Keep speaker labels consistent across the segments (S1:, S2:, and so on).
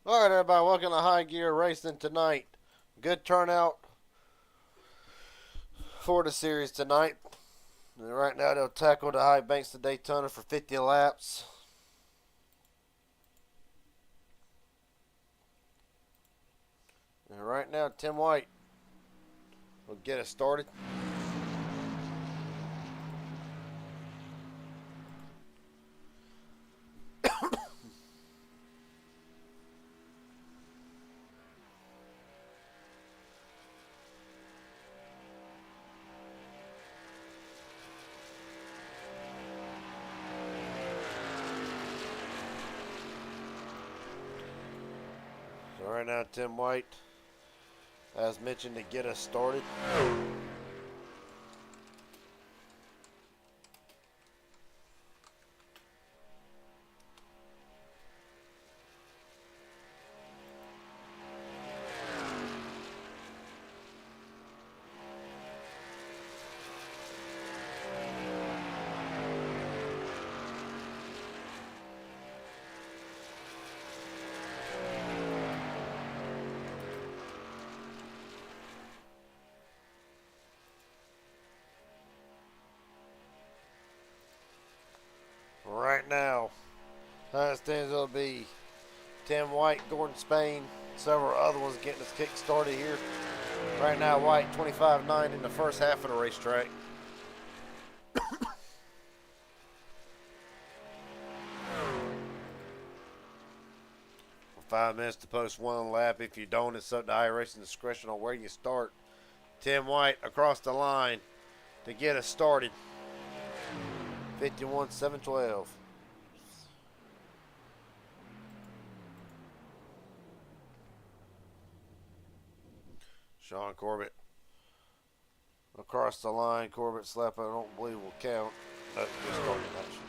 S1: All right, everybody, welcome to High Gear Racing tonight. Good turnout for the series tonight. And right now, they'll tackle the high banks of Daytona for 50 laps. And right now, Tim White will get us started. So right now, Tim White, as mentioned, to get us started. Right now, as it stands, it'll be Tim White, Gordon Spain, several other ones getting us kick started here. Right now, White 25-9 in the first half of the racetrack. 5 minutes to post one lap. If you don't, it's up to iRacing discretion on where you start. Tim White across the line to get us started. 51-7-12. Sean Corbett across the line. Corbett's lap, I don't believe will count. Just starting action.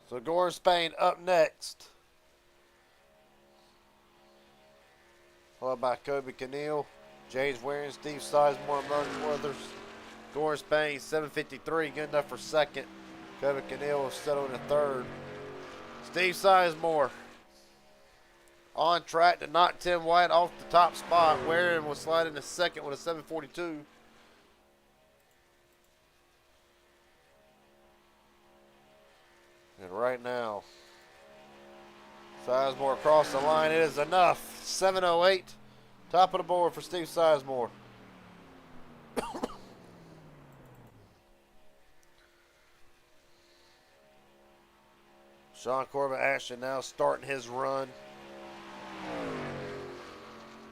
S1: So Gordon Spain up next. Followed by Kobe Cannell, James Waring, Steve Sizemore, among others. Gordon Spain, 7:53, good enough for second. Kobe Cannell will settle in third. Steve Sizemore on track to knock Tim White off the top spot. Waring will slide into second with a 7:42. And right now, Sizemore across the line. It is enough. 7:08. Top of the board for Steve Sizemore. Sean Corbett actually now starting his run.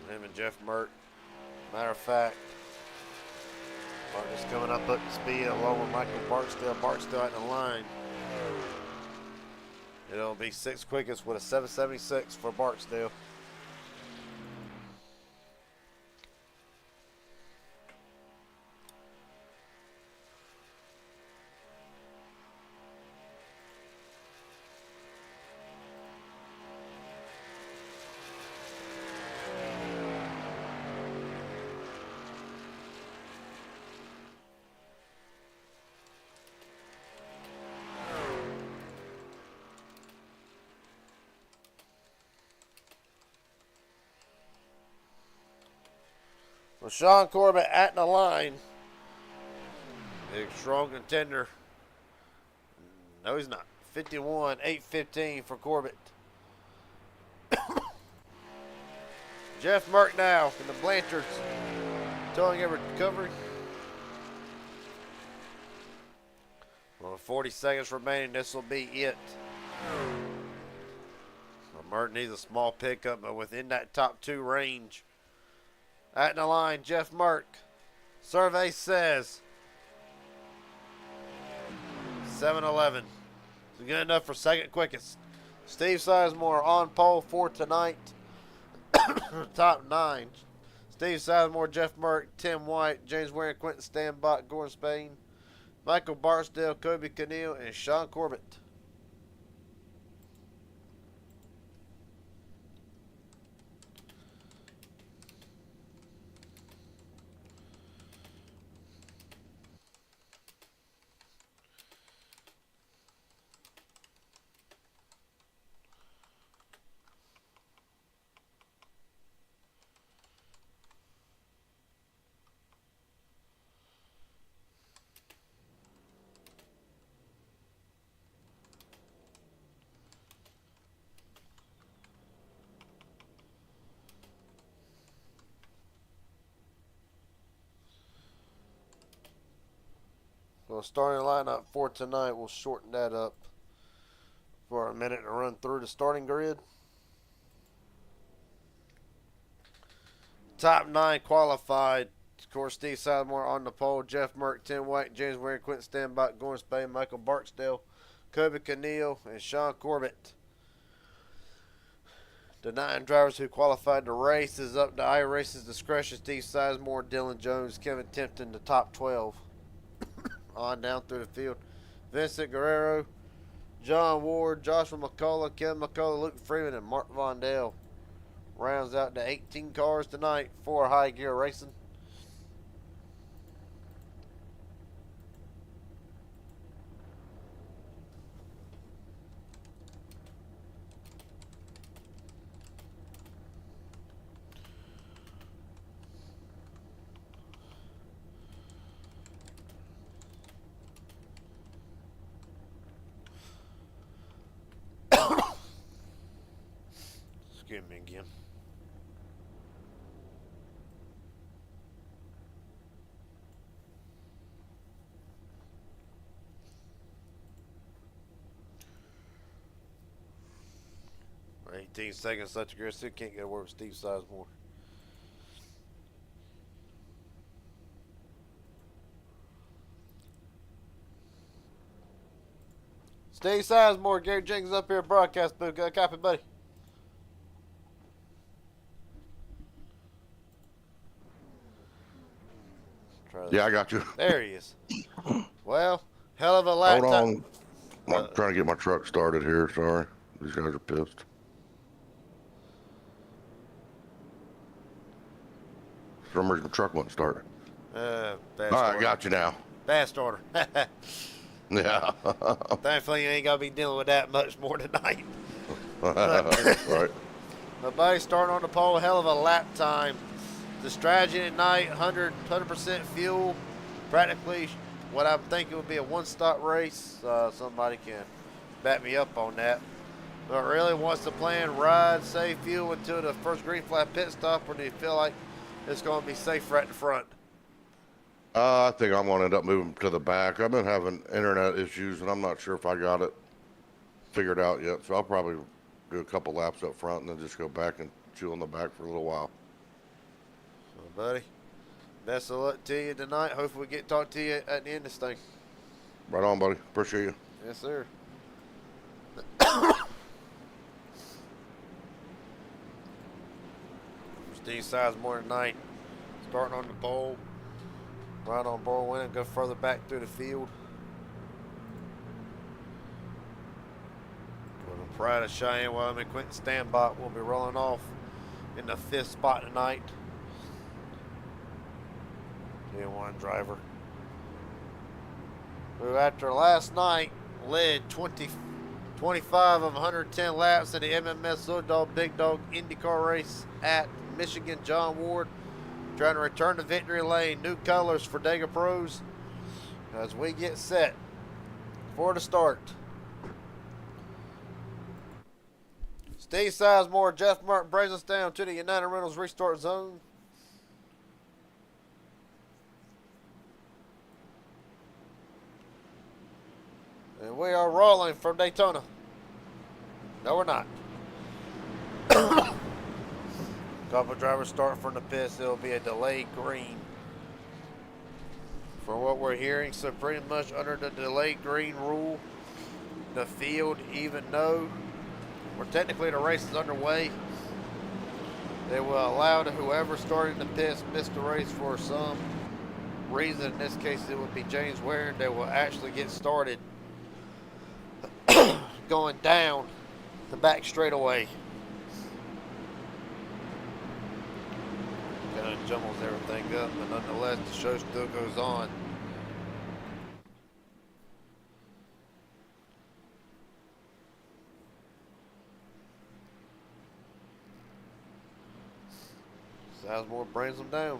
S1: Him and Jeff Mert. Matter of fact, Martin's coming up to speed along with Michael Barksdale. Barksdale at the line. It'll be sixth quickest with a 7:76 for Barksdale. Well, Sean Corbett at the line. Big, strong contender. No, he's not. 51-8-15 for Corbett. Jeff Merck now in the Blanchards. Towing every recovery. Well, 40 seconds remaining. This will be it. Well, Merck needs a small pickup, but within that top two range. At the line, Jeff Merck. Survey says 7:11. It's good enough for second quickest. Steve Sizemore on pole for tonight. Top 9. Steve Sizemore, Jeff Merck, Tim White, James Waring, Quentin Stanbach, Gordon Spain, Michael Barksdale, Kobe Cannell, and Sean Corbett. So starting lineup for tonight, we'll shorten that up for a minute and run through the starting grid. Top 9 qualified. Of course, Steve Sizemore on the pole. Jeff Merck, Tim White, James Waring, Quentin Stanback, Gordon Spain, Michael Barksdale, Kobe Keneal, and Sean Corbett. The 9 drivers who qualified the race is up to iRace's discretion. Steve Sizemore, Dylan Jones, Kevin Timpton, the top 12. On down through the field. Vincent Guerrero, John Ward, Joshua McCullough, Kevin McCullough, Luke Freeman, and Mark Vondell. Rounds out to 18 cars tonight for High Gear Racing. Excuse me again. For 18 seconds, such a girl still can't get a word with Steve Sizemore. Steve Sizemore, Gary Jenkins up here at broadcast booth. Got a copy, buddy?
S2: Yeah, I got you.
S1: There he is. Well, hell of a lap.
S2: Hold on. I'm trying to get my truck started here. Sorry. These guys are pissed. For some reason, the truck wouldn't start.
S1: All
S2: right, got you now.
S1: Fast order.
S2: Yeah.
S1: Thankfully, you ain't going to be dealing with that much more tonight.
S2: Right.
S1: My buddy starting on the pole, hell of a lap time. The strategy tonight, 100% fuel. Practically what I'm thinking would be a one-stop race. Somebody can back me up on that. But really, what's the plan? Ride, save fuel until the first green flag pit stop, or do you feel like it's going to be safer at the front?
S2: I think I'm going to end up moving to the back. I've been having internet issues, and I'm not sure if I got it figured out yet. So I'll probably do a couple laps up front and then just go back and chew on the back for a little while.
S1: Well, buddy, best of luck to you tonight. Hopefully we get to talk to you at the end of this thing.
S2: Right on, buddy. Appreciate you.
S1: Yes, sir. Steve Sizemore tonight, starting on the pole. Right on board, win and go further back through the field. For the pride of Cheyenne, Wyoming, Quentin Stanbach will be rolling off in the 5th spot tonight. One driver who, after last night, led 25 of 110 laps in the MMS Little Dog Big Dog IndyCar race at Michigan. John Ward trying to return to victory lane. New colors for Dega Pros as we get set for the start. Steve Sizemore, Jeff Martin brings us down to the United Rentals restart zone. And we are rolling from Daytona. No, we're not. Couple drivers start from the pits. It'll be a delayed green. From what we're hearing, so pretty much under the delayed green rule, the field, even though technically the race is underway, they will allow to whoever started in the pits missed the race for some reason. In this case, it would be James Waring. They will actually get started going down the back straightaway. Kind of jumbles everything up, but nonetheless, the show still goes on. Sizemore brings them down.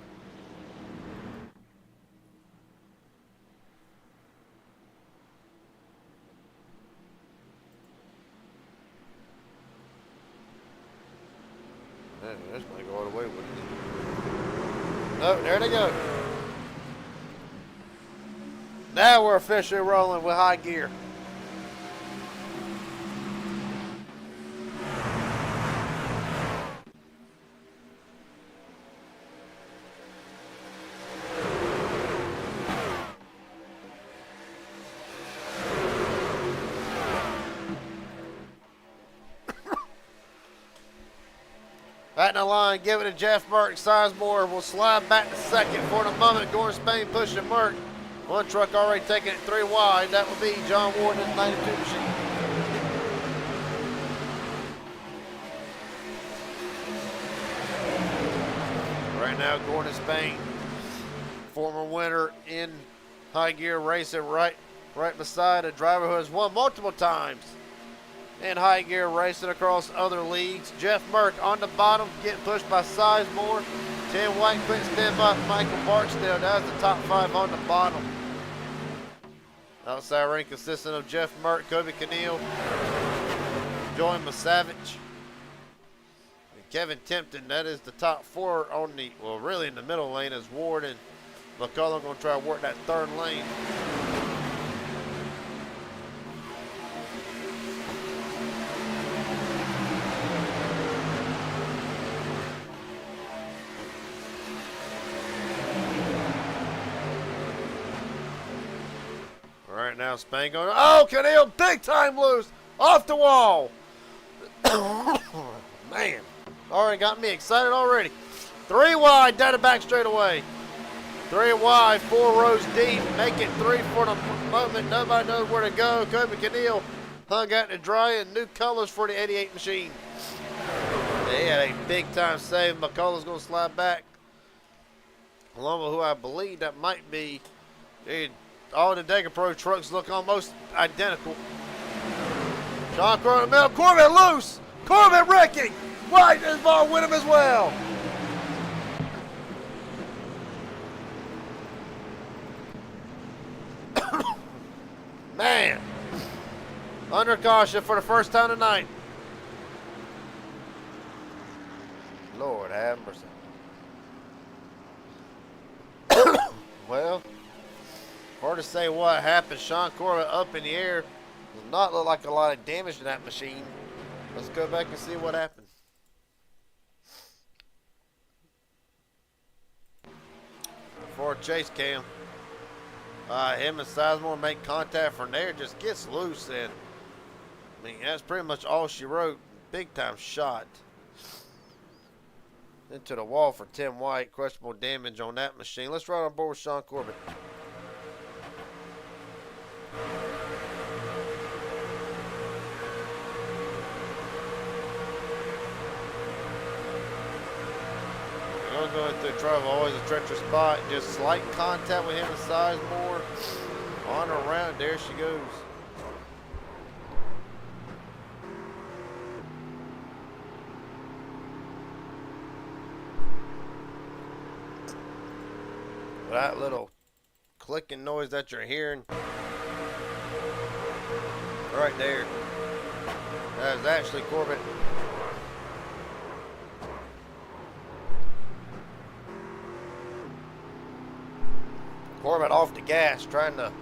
S1: Man, this might go all the way with it. No, there they go. Now we're officially rolling with high gear. Back in the line, give it to Jeff Merck. Sizemore will slide back to second for the moment. Gordon Spain pushing Merck. One truck already taking it 3 wide. That would be John Ward in the 92 machine. Right now, Gordon Spain, former winner in high gear racing, right beside a driver who has won multiple times in high gear racing across other leagues. Jeff Merck on the bottom, getting pushed by Sizemore. Tim White quick stand by Michael Barksdale. That's the top 5 on the bottom. Outside ring consisting of Jeff Merck, Kobe Keneal, Joey Masavage, and Kevin Tempton. That is the top 4 on the, well, really in the middle lane as Ward and McCullough going to try to work that 3rd lane. Right now, Spain going, oh, Keneal, big time loose, off the wall. Man, already got me excited already. 3 wide, down the back straight away. 3 wide, 4 rows deep, make it 3 for the moment. Nobody knows where to go. Kobe Keneal hung out to dry in new colors for the 88 machine. They had a big time save. McCullough's going to slide back, along with who I believe that might be. Dude, all the Deca Pro trucks look almost identical. Sean Corbett in the middle. Corbett loose. Corbett wrecking. Right, this ball with him as well. Man. Under caution for the first time tonight. Lord have mercy. Well, hard to say what happened. Sean Corbett up in the air. Does not look like a lot of damage to that machine. Let's go back and see what happened. For chase cam. Him and Sizemore make contact from there. Just gets loose, and I mean that's pretty much all she wrote. Big time shot into the wall for Tim White. Questionable damage on that machine. Let's ride on board with Sean Corbett. Going through trouble, always a treacherous spot. Just slight contact with him and Sizemore. On or around, there she goes. That little clicking noise that you're hearing right there, that is actually Corbett. Corbett off the gas, trying to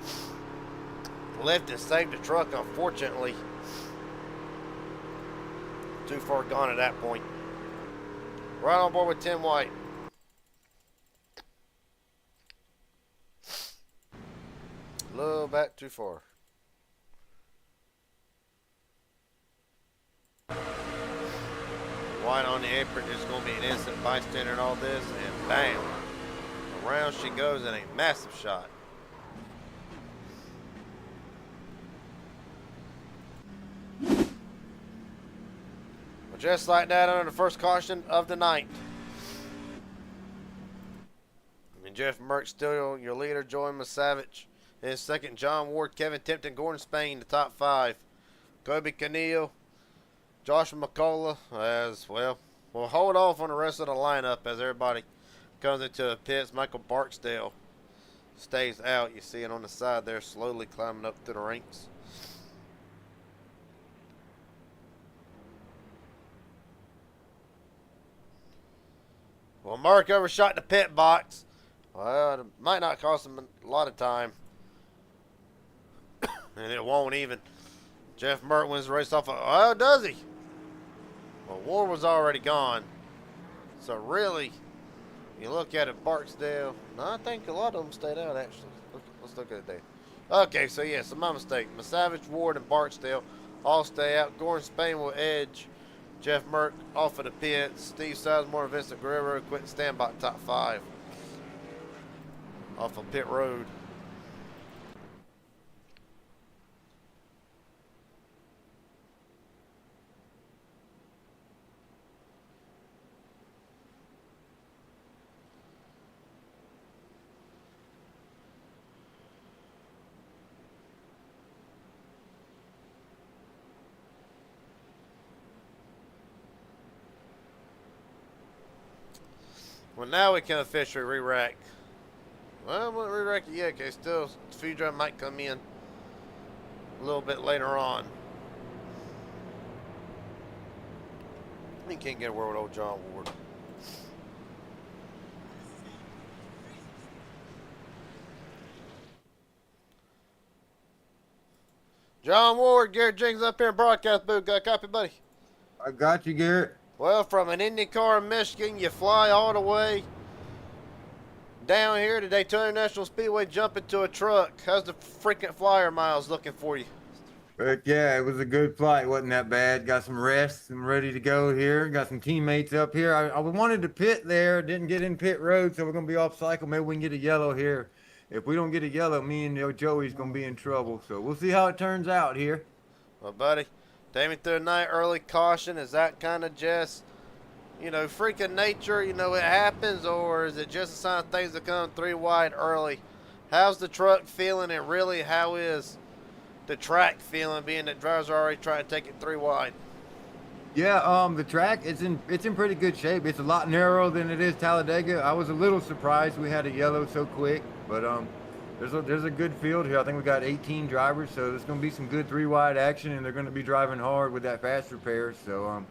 S1: lift and save the truck. Unfortunately, too far gone at that point. Right on board with Tim White. A little bit too far. White on the apron is going to be an innocent bystander in all this, and bam. Around she goes in a massive shot. Well, just like that, under the first caution of the night. And Jeff Merck still your leader, Joey Masavage. In second, John Ward, Kevin Tempton, Gordon Spain, the top 5. Kobe Keneal, Joshua McCullough, as well. We'll hold off on the rest of the lineup as everybody comes into the pits. Michael Barksdale stays out. You see it on the side there, slowly climbing up through the ranks. Well, Mark overshot the pit box. Well, it might not cost him a lot of time. And it won't even. Jeff Mert wins the race off of, oh, does he? Well, Ward was already gone. So really, you look at it, Barksdale. No, I think a lot of them stayed out, actually. Let's look at it there. Okay, so yeah, so my mistake. Savage, Ward, and Barksdale all stay out. Gordon Spain will edge Jeff Merck off of the pits. Steve Sizemore and Vincent Guerrero quit and stand by top 5 off of pit road. Well, now we can officially re-rack. Well, we won't re-rack it yet, okay. Still, the feed drum might come in a little bit later on. You can't get away with old John Ward. John Ward, Garrett Jenkins up here in broadcast booth. Got a copy, buddy?
S3: I got you, Garrett.
S1: Well, from an IndyCar in Michigan, you fly all the way down here to Daytona National Speedway, jump into a truck. How's the freaking flyer miles looking for you?
S3: But yeah, it was a good flight. Wasn't that bad. Got some rest. I'm ready to go here. Got some teammates up here. I wanted to pit there. Didn't get in pit road, so we're going to be off cycle. Maybe we can get a yellow here. If we don't get a yellow, me and Joey's going to be in trouble. So we'll see how it turns out here.
S1: Well, buddy, Damien through the night, early caution. Is that kind of just, you know, freaking nature, you know, it happens, or is it just a sign of things that come 3 wide early? How's the truck feeling, and really, how is the track feeling, being that drivers are already trying to take it 3 wide?
S3: Yeah, the track it's in pretty good shape. It's a lot narrower than it is Talladega. I was a little surprised we had a yellow so quick, but there's a good field here. I think we got 18 drivers, so there's going to be some good 3 wide action, and they're going to be driving hard with that fast repair. So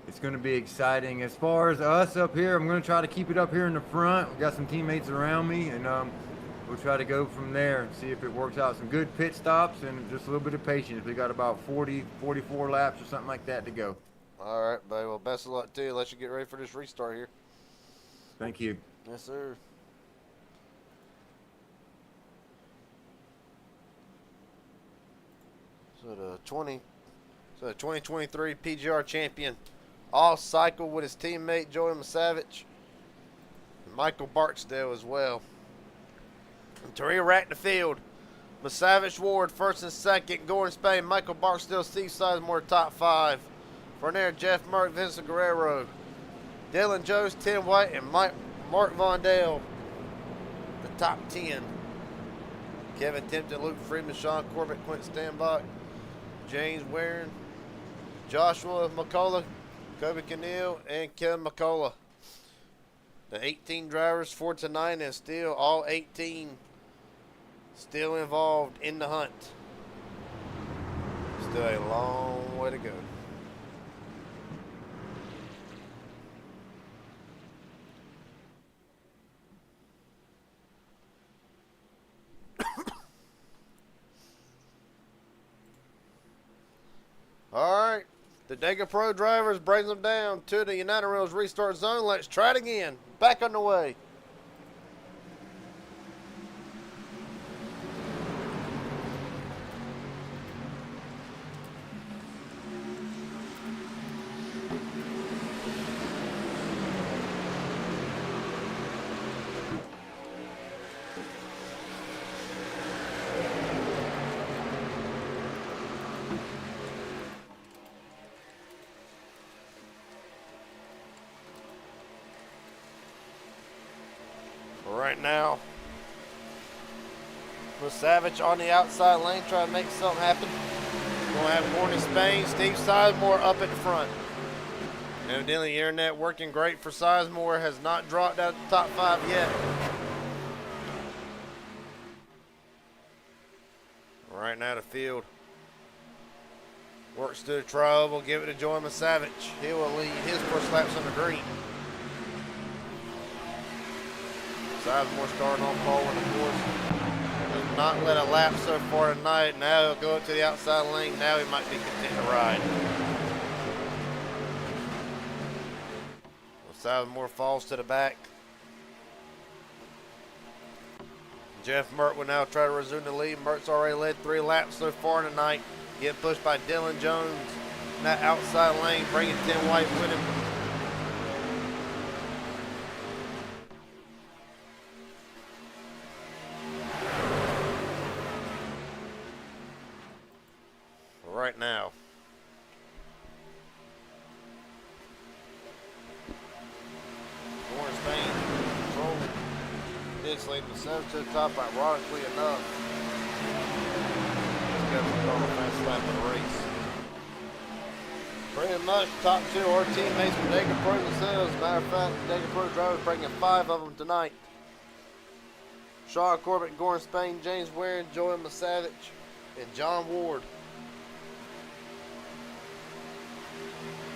S3: it's going to be exciting. As far as us up here, I'm going to try to keep it up here in the front. We got some teammates around me, and we'll try to go from there and see if it works out. Some good pit stops and just a little bit of patience. We got about 44 laps or something like that to go.
S1: All right, buddy. Well, best of luck to you. Let you get ready for this restart here.
S3: Thank you.
S1: Yes, sir. So the 2023 PGR champion, all cycle with his teammate Joey Savage, and Michael Barksdale as well. And to re-rack the field, Savage, Ward first and second, Gordon Spain, Michael Barksdale, Steve Sizemore top 5. For there, Jeff Merck, Vincent Guerrero, Dylan Jones, Tim White, and Mark Vondale, the top 10. Kevin Timpton, Luke Freeman, Sean Corbett, Quentin Stanbach, James Warren, Joshua McCullough, Kobe Cannell, and Kevin McCullough. The 18 drivers for tonight, and still all 18 still involved in the hunt. Still a long way to go. All right, the Dega Pro drivers brings them down to the United Rails restart zone. Let's try it again. Back on the way. Right now, with Savage on the outside lane trying to make something happen. We're going to have Gordon Spain, Steve Sizemore up at the front. Evidently the internet working great for Sizemore, has not dropped out of the top 5 yet. Right now the field works to the trial. We'll give it to Joey Savage. He will lead his first laps on the green. Sizemore starting on pole in the course. not led a lap so far tonight. Now he'll go up to the outside lane. Now he might be content to ride. Sizemore falls to the back. Jeff Mert will now try to resume the lead. Mert's already led 3 laps so far tonight. Getting pushed by Dylan Jones in that outside lane, bringing Tim White with him. Right now. Lawrence Payne control this lane, but 7 to the top, ironically enough. Let's go for the fast lap of the race. Pretty much top 2 are teammates from Dega Pro themselves. As a matter of fact, Dega Pro drivers bringing 5 of them tonight. Sean Corbett, Goran Spain, James Waring, Joey Masavich, and John Ward.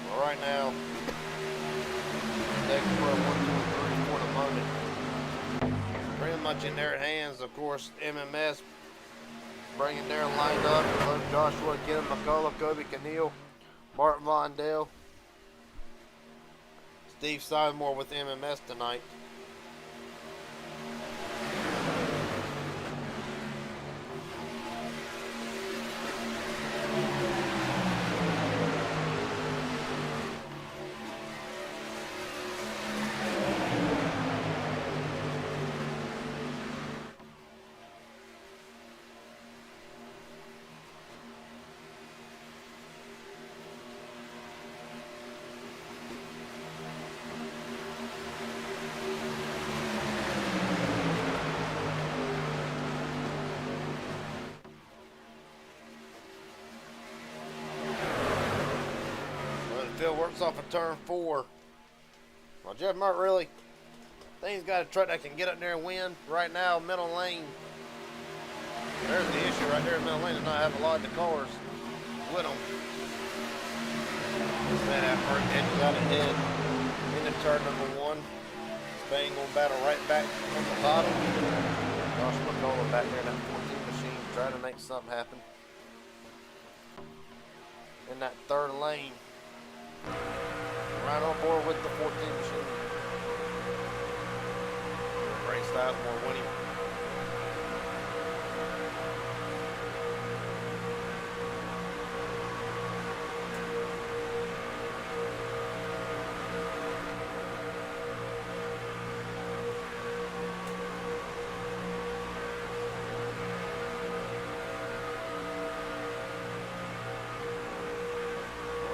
S1: Well, right now, Dega Pro 1, 2, 3 for the moment. Pretty much in their hands. Of course, MMS bringing their lined up. Luke Joshua, Kevin McCullough, Kobe Keneal, Martin Vondale, Steve Sizemore with MMS tonight. Field works off of turn 4. Well, Jeff Mert really thinks he's got a truck that can get up there and win. Right now, middle lane. There's the issue right there in middle lane, does not have a lot of the cars with them. This man out Mert edges out ahead into turn number 1. Spain gonna battle right back from the bottom. Josh McCullough back there in that 14 machine trying to make something happen. In that 3rd lane. Right on board with the 14 machine. Ray Sizemore winning.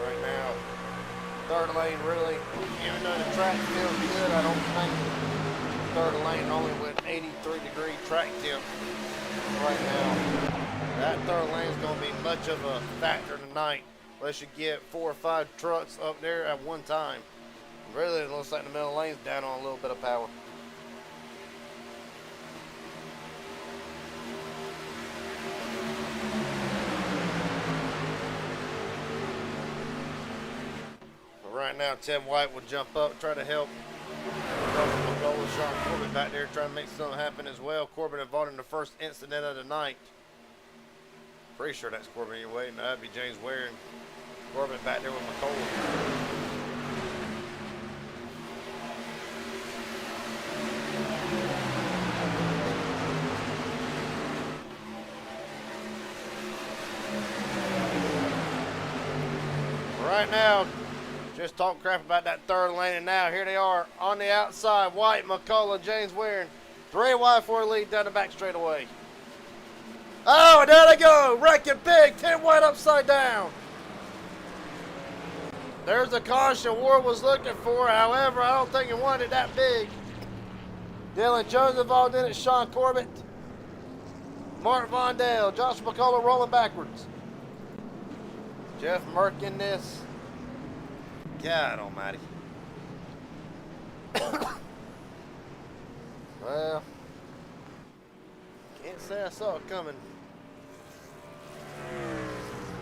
S1: Right now, 3rd lane really, even though the track feels good, I don't think 3rd lane only with 83-degree track temp right now. That 3rd lane is going to be much of a factor tonight, unless you get 4 or 5 trucks up there at one time. Really, it looks like the middle lane's down on a little bit of power. Right now, Tim White will jump up, try to help Sean Corbett back there, trying to make something happen as well. Corbett involved in the first incident of the night. Pretty sure that's Corbett anyway. No, that'd be James Waring. Corbett back there with McCullough. Right now, just talk crap about that 3rd lane, and now here they are on the outside. White, McCullough, James Waring. 3 wide for a lead down the back straightaway. Oh, and there they go. Wrecking big. Tim White upside down. There's the caution Ward was looking for. However, I don't think he wanted it that big. Dylan Jones involved in it. Sean Corbett. Mark Vondale. Josh McCullough rolling backwards. Jeff Merck in this. God almighty. Well, can't say I saw it coming.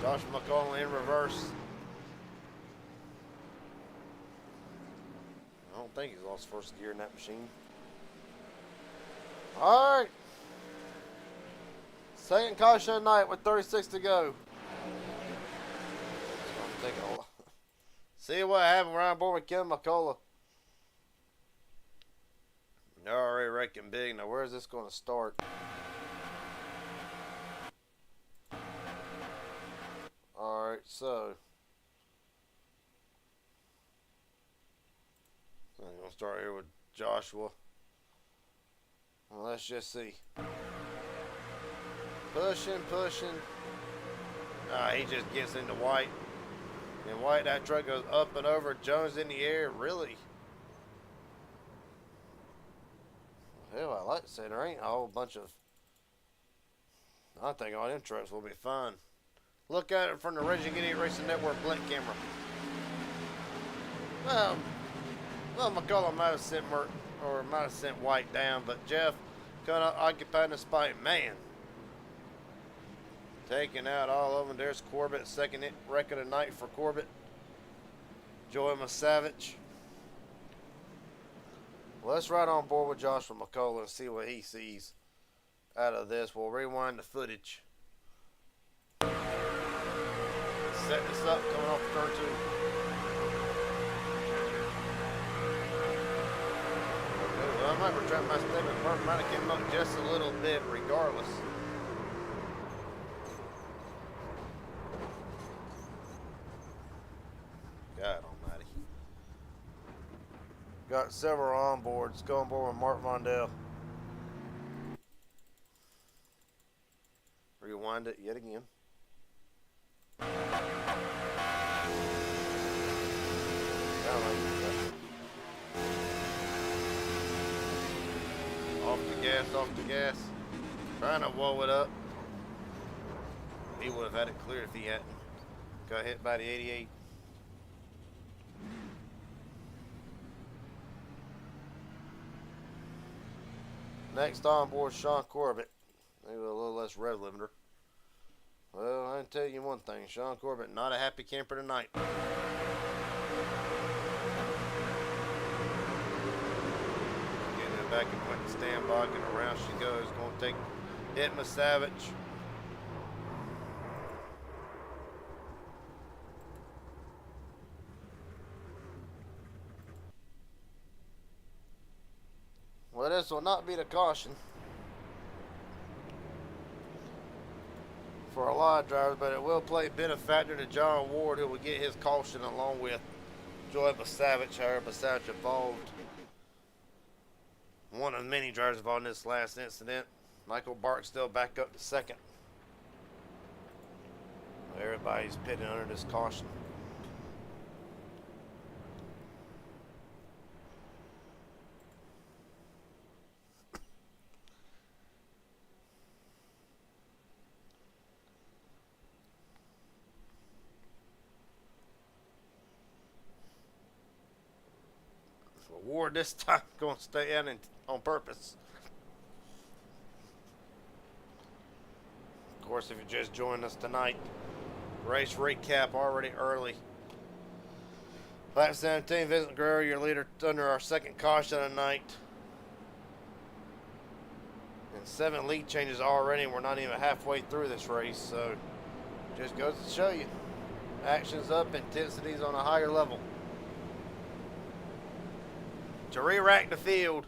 S1: Josh McCullough in reverse. I don't think he's lost first gear in that machine. All right. Second caution of the night with 36 to go. It's gonna take a lot. See what happened around board with Kim McCullough. They're already wrecking big. Now where's this going to start? Alright, so I'm going to start here with Joshua. Well, let's just see. Pushing. He just gets into White. And White, that truck goes up and over. Jones in the air. Really? Hell, I like to say there ain't a whole bunch of... I think all them trucks will be fine. Look at it from the Raging Idiot Racing Network blink camera. Well, McCullough might have sent White down, but Jeff kind of occupying the spot. Man, taking out all of them. There's Corbett, second wreck of the night for Corbett. Joey Savage. Well, let's ride on board with Joshua McCullough and see what he sees out of this. We'll rewind the footage. Set this up coming off turn 2. I might retract my statement. Mark might have came up just a little bit regardless. God almighty. Got several on board. Let's go on board with Mark Mondell. Rewind it yet again. Off the gas. Trying to wall it up. He would have had it clear if he hadn't got hit by the 88. Next on board, Sean Corbett. Maybe a little less rev limiter. Well, I can tell you one thing. Sean Corbett, not a happy camper tonight. Getting it back and Quentin Stanbach, and around she goes. Going to take Hitma Savage. Well, this will not be the caution for a lot of drivers, but it will play benefactor to John Ward, who will get his caution along with Joey Savage. However, Savage involved one of many drivers involved in this last incident. Michael Barksdale back up to second. Everybody's pitting under this caution. Ward this time going to stay in on purpose. Of course, if you just joined us tonight, race recap already early. Lap 17, Vincent Guerrero, your leader under our second caution of the night. And 7 lead changes already, and we're not even halfway through this race, so just goes to show you. Action's up, intensity's on a higher level. To re-rack the field,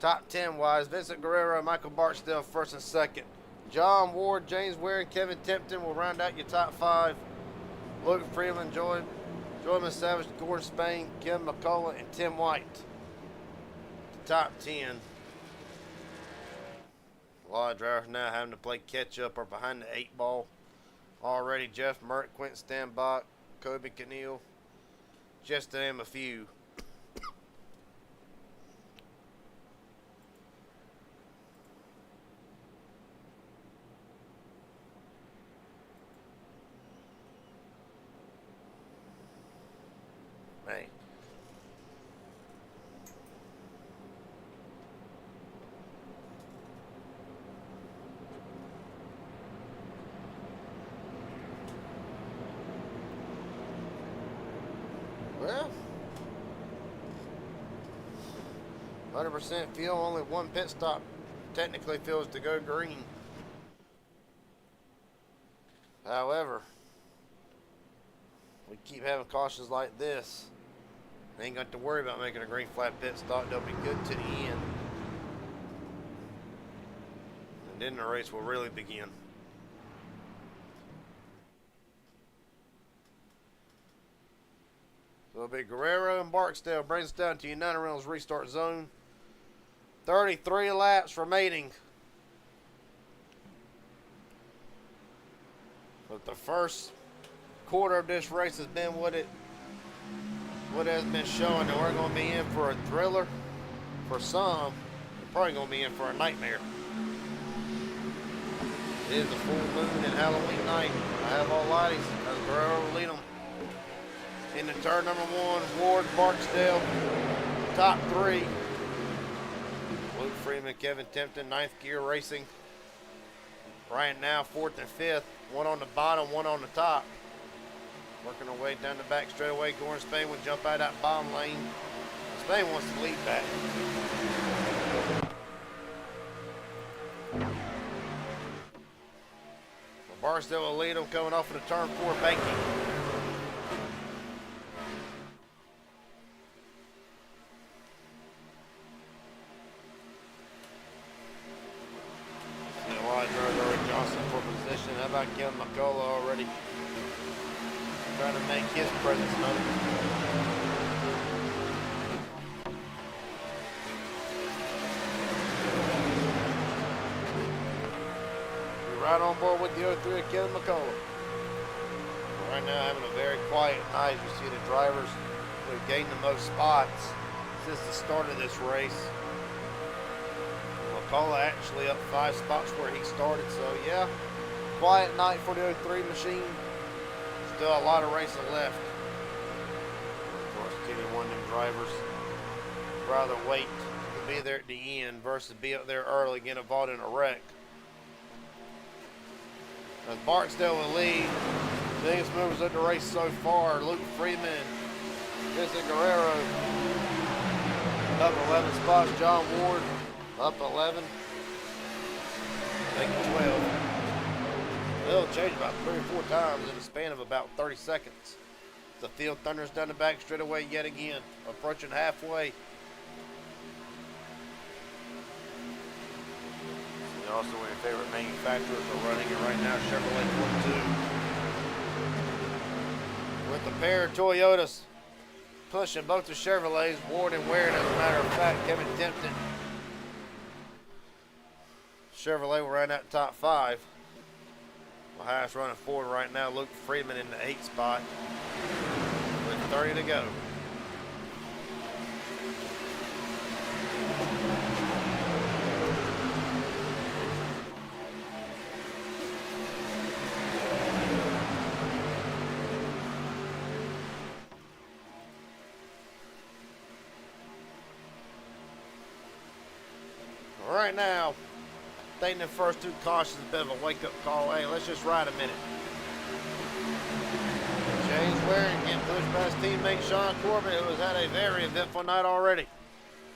S1: top 10 wise, Vincent Guerrero, Michael Barksdale first and second. John Ward, James Ware, and Kevin Tipton will round out your top 5. Luke Freeland, Joy Savage, Gordon Spain, Kim McCullough, and Tim White. The top 10. A lot of drivers now having to play catch up or behind the 8 ball. Already Jeff Merck, Quentin Stanbach, Kobe Keneal, just to name a few. Man. Well, 100% fuel, only one pit stop technically feels to go green. However, we keep having cautions like this. They ain't got to worry about making a green flag pit stop. They'll be good to the end. And then the race will really begin. So it'll be Guerrero and Barksdale brings us down to United Rentals restart zone. 33 laps remaining. But the first quarter of this race has been what has been showing, that we're going to be in for a thriller. For some, we're probably going to be in for a nightmare. It is a full moon and Halloween night. I have all lighties. As Guerrero will lead them. In the turn number 1, Ward, Barksdale, top 3. Luke Freeman, Kevin Tempton, 9th gear racing. Right now, 4th and 5th. One on the bottom, one on the top. Working our way down the back straightaway. Gordon Spain will jump out of that bottom lane. Spain wants to lead back. Barksdale will lead him coming off of the turn 4 banking. Johnson for position. How about Kevin McCullough already trying to make his presence known? We're right on board with the 03 of Kevin McCullough. Right now having a very quiet night. You see the drivers who have gained the most spots since the start of this race. McCullough actually up 5 spots where he started, so yeah, quiet night for the 03 machine. Still a lot of racing left. Of course, Kenny, one of them drivers, rather wait to be there at the end versus be up there early, get involved in a wreck. As Barksdale will lead, biggest movers of the race so far, Luke Freeman, Vincent Guerrero, up 11 spots, John Ward, up 11, making 12. It'll change about 3 or 4 times in the span of about 30 seconds. The field thunders down the back straightaway yet again, approaching halfway. And also one of your favorite manufacturers are running it right now, Chevrolet 42. With the pair of Toyotas pushing both the Chevrolets, Ward and Ware, as a matter of fact, Kevin Tempton. Chevrolet will run out top 5. The highest running forward right now, Luke Freeman in the 8th spot with 30 to go. Right now, I think the first 2 cautions a bit of a wake-up call. Hey, let's just ride a minute. James Waring getting pushed by his teammate Sean Corbett, who has had a very eventful night already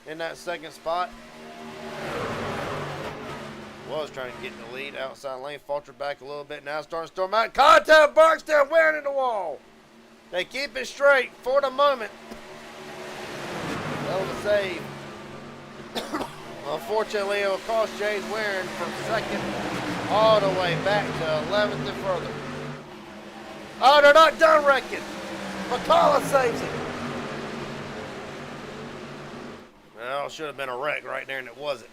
S1: in that 2nd spot. Was trying to get in the lead. Outside lane, faltered back a little bit. Now starting to storm out. Contact Barksdale, Waring in the wall. They keep it straight for the moment. That was a save. Unfortunately, it will cost James Waring from 2nd all the way back to 11th and further. Oh, they're not done wrecking. McCullough saves it. Well, it should have been a wreck right there, and it wasn't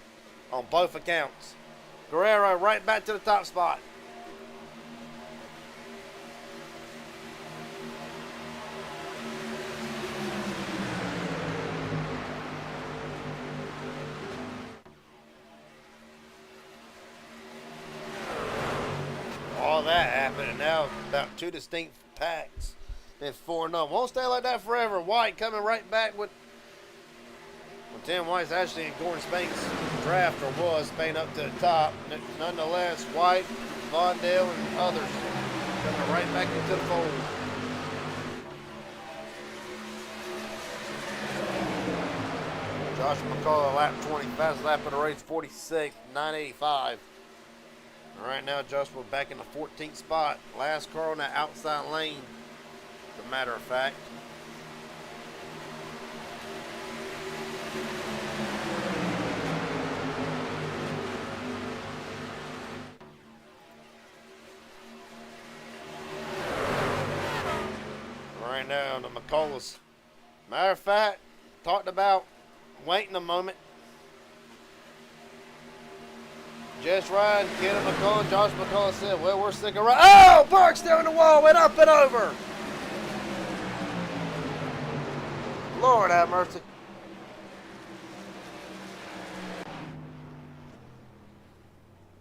S1: on both accounts. Guerrero right back to the top spot. All that happened, and now about 2 distinct packs. Then 4-0. Won't stay like that forever. White coming right back with Tim White's actually in Gordon Spain's draft, or was Spain up to the top. Nonetheless, White, Vondale, and others coming right back into the fold. Josh McCullough, lap 20, fastest lap of the race, 46, 985. Right now, Josh, we're back in the 14th spot. Last car on that outside lane, as a matter of fact. Right now, the McCulloughs. Matter of fact, talked about waiting a moment. Just riding, Kenny McCullough, Josh McCullough said, well, we're sick of riding. Oh, Barksdale in the wall, went up and over. Lord have mercy.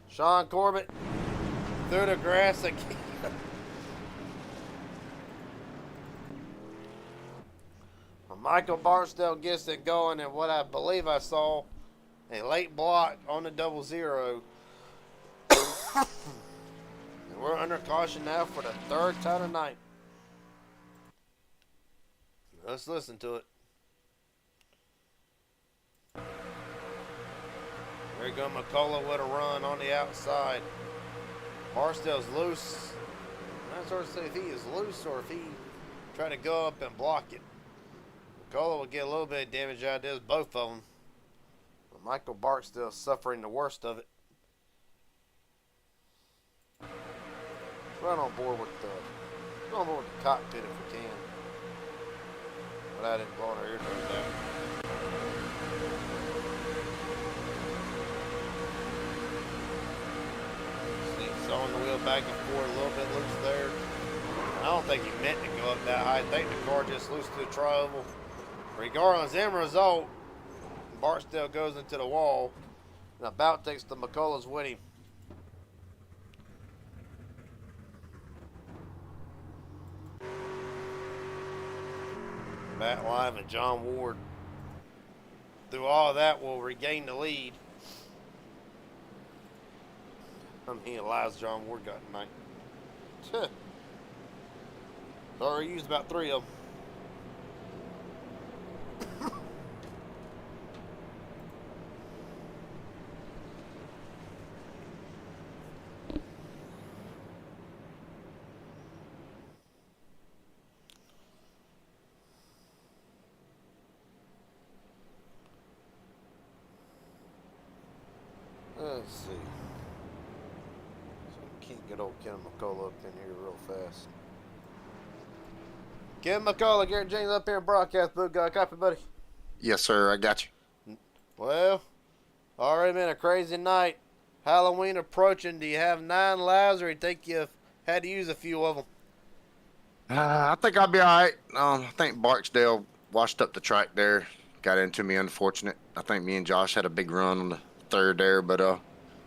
S1: Sean Corbett through the grass again. Michael Barksdale gets it going, and what I believe I saw a late block on the 00. And we're under caution now for the third time tonight. Let's listen to it. There you go, McCullough with a run on the outside. Barksdale's loose. I'm not sure to say if he is loose or if he tried to go up and block it. McCullough will get a little bit of damage out of this, both of them. But Michael Barksdale suffering the worst of it. Run on board with the cockpit if we can. But I didn't blow our eardrums out. See, sawing the wheel back and forth, a little bit loose there. I don't think he meant to go up that high. I think the car just loose to the tri-oval. Regardless, end result, Barksdale goes into the wall and about takes the McCulloughs with him. Matt Live and John Ward, through all of that, will regain the lead. How many lives John Ward got tonight? Already used about 3 of them. Let's see. So can't get old Ken McCullough up in here real fast. Ken McCullough, Garrett James up here in broadcast booth. Got a copy, buddy?
S4: Yes, sir. I got you.
S1: Well, already been a crazy night. Halloween approaching. Do you have 9 lives, or you think you've had to use a few of them?
S4: I think I'll be all right. I think Barksdale washed up the track there. Got into me, unfortunate. I think me and Josh had a big run on the 3rd there, but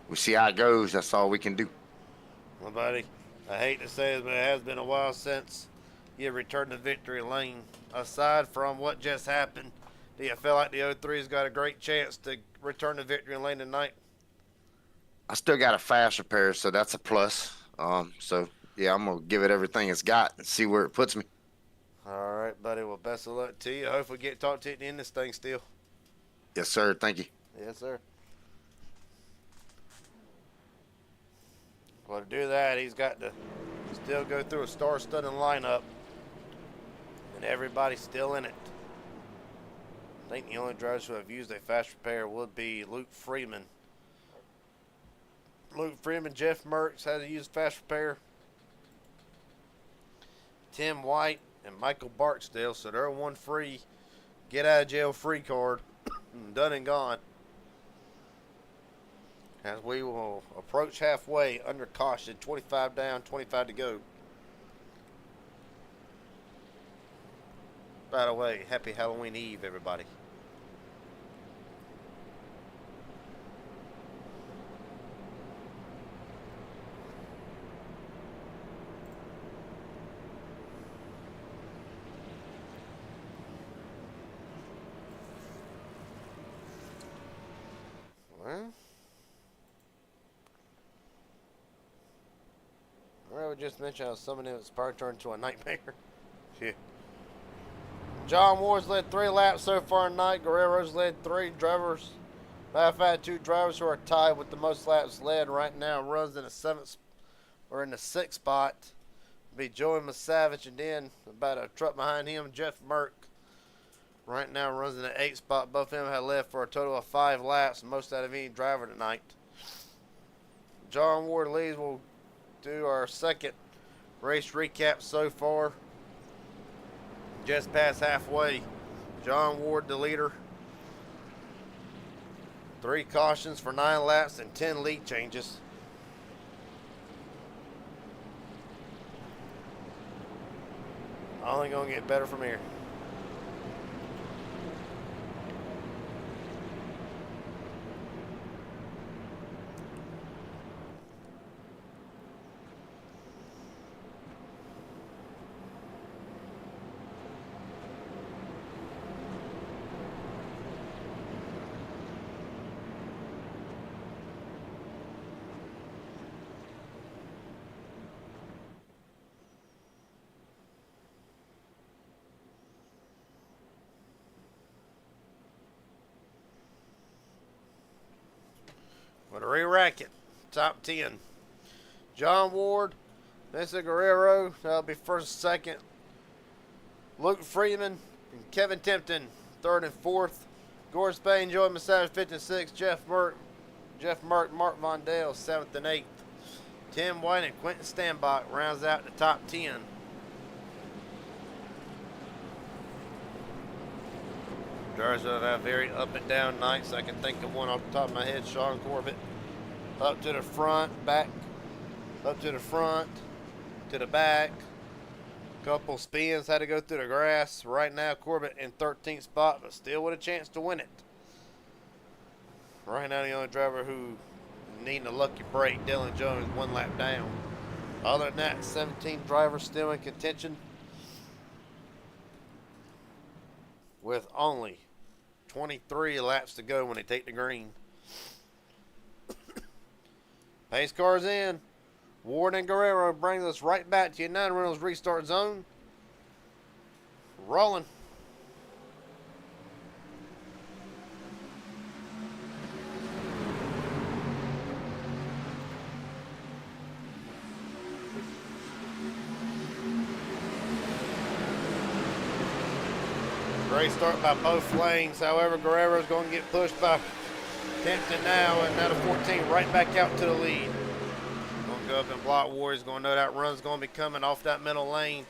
S4: we see how it goes. That's all we can do.
S1: Well, buddy, I hate to say it, but it has been a while since you returned to victory lane. Aside from what just happened, do you feel like the 03's got a great chance to return to victory lane tonight?
S4: I still got a fast repair, so that's a plus. So, yeah, I'm going to give it everything it's got and see where it puts me.
S1: All right, buddy. Well, best of luck to you. Hopefully get to talk to you at the end of this thing still.
S4: Yes, sir. Thank you.
S1: Yes, sir. Well, to do that, he's got to still go through a star-studded lineup, and everybody's still in it. I think the only drivers who have used a fast repair would be Luke Freeman. Luke Freeman, Jeff Merckx had to use fast repair. Tim White and Michael Barksdale, so they're one free, get out of jail free card, done and gone. As we will approach halfway under caution, 25 down, 25 to go. By the way, happy Halloween Eve, everybody. Well, we just mentioned how some of them power turned into a nightmare. Yeah. John Ward's led 3 laps so far tonight. Guerrero's led 3 drivers. Matter of fact, two drivers who are tied with the most laps led right now runs in the seventh or in the sixth spot. Be Joey Masavage, and then about a truck behind him, Jeff Merck. Right now runs in the eighth spot. Both of them have led for a total of 5 laps, most out of any driver tonight. John Ward leads. We'll do our second race recap so far. Just past halfway. John Ward the leader. 3 cautions for 9 laps and 10 lead changes. Only gonna get better from here. With a re-rack it. Top 10. John Ward, Mesa Guerrero, that'll be first and second. Luke Freeman and Kevin Tempton, third and fourth. Gore Spain, Joey Masavage, fifth and sixth. Jeff Merck, Mark Vondale, seventh and eighth. Tim White and Quentin Stanbach rounds out the top 10. Drivers that have very up and down nights. I can think of one off the top of my head. Sean Corbett, up to the front, back, up to the front, to the back. Couple spins, had to go through the grass. Right now, Corbett in 13th spot, but still with a chance to win it. Right now, the only driver who needing a lucky break, Dylan Jones, 1 lap down. Other than that, 17 drivers still in contention, with only 23 laps to go when they take the green. Pace cars in. Ward and Guerrero brings us right back to United Rentals restart zone. Rolling. Great start by both lanes. However, Guerrero's going to get pushed by Tempton now, and now the 14 right back out to the lead. Going to go up and block Ward. He's going to know that run's going to be coming off that middle lane.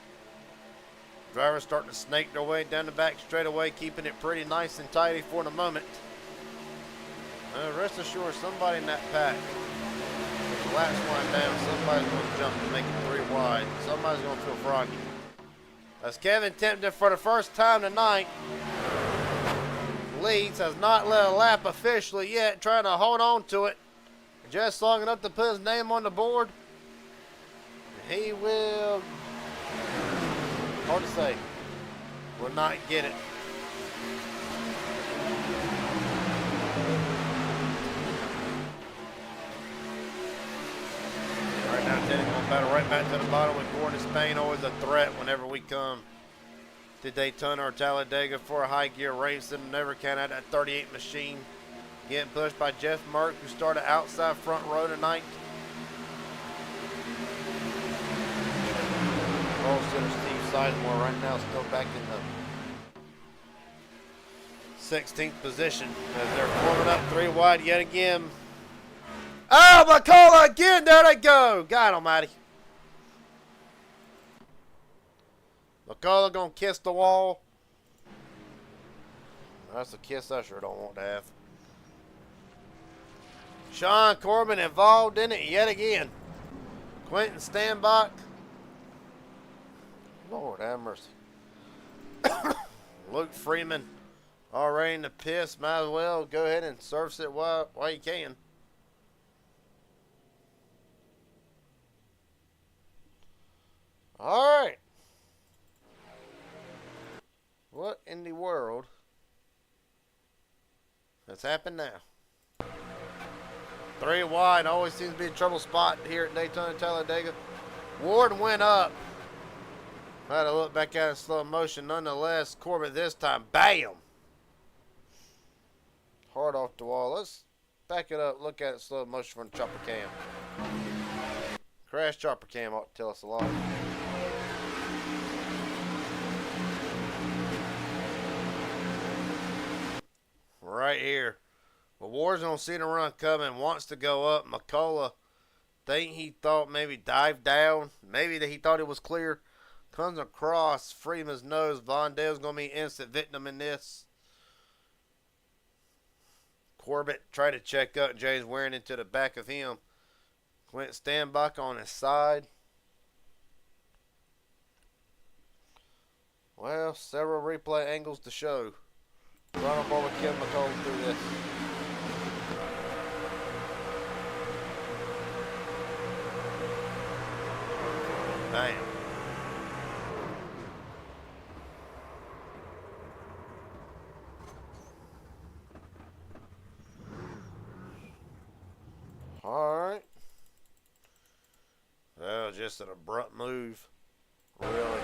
S1: Drivers starting to snake their way down the back straightaway, keeping it pretty nice and tidy for the moment. Rest assured, somebody in that pack, if the laps wind down, somebody's going to jump to make it 3 wide. Somebody's going to feel froggy. As Kevin Tempton, for the first time tonight, leads, has not led a lap officially yet, trying to hold on to it just long enough to put his name on the board. He will, hard to say, will not get it. Right now, Teddy going to battle right back to the bottom with Gordon Spain. Always a threat whenever we come to Daytona or Talladega for a high gear race. And never count out that 38 machine. Getting pushed by Jeff Merck, who started outside front row tonight. Roll center Steve Sizemore right now still back in the 16th position as they're forming up 3 wide yet again. Oh, McCullough again. There they go. God almighty. McCullough going to kiss the wall. That's a kiss I sure don't want to have. Sean Corbin involved in it yet again. Quentin Stanbach. Lord have mercy. Luke Freeman already in the piss. Might as well go ahead and service it while you can. All right. What in the world has happened now? 3 wide. Always seems to be a trouble spot here at Daytona Talladega. Ward went up. I had to look back at it in slow motion. Nonetheless, Corbett this time, bam! Hard off off the wall. Let's back it up. Look at it slow motion from the chopper cam. Crash chopper cam ought to tell us a lot. Right here. Well, Ward's on center run coming. Wants to go up. McCullough think he thought maybe dive down. Maybe that he thought it was clear. Comes across Freeman's nose. Vondale's going to be instant victim in this. Corbett tried to check up. James wearing into the back of him. Went Standbach on his side. Well, several replay angles to show. Run on board with Kevin McCullough through this. Bam. Alright. Well, just an abrupt move. Really.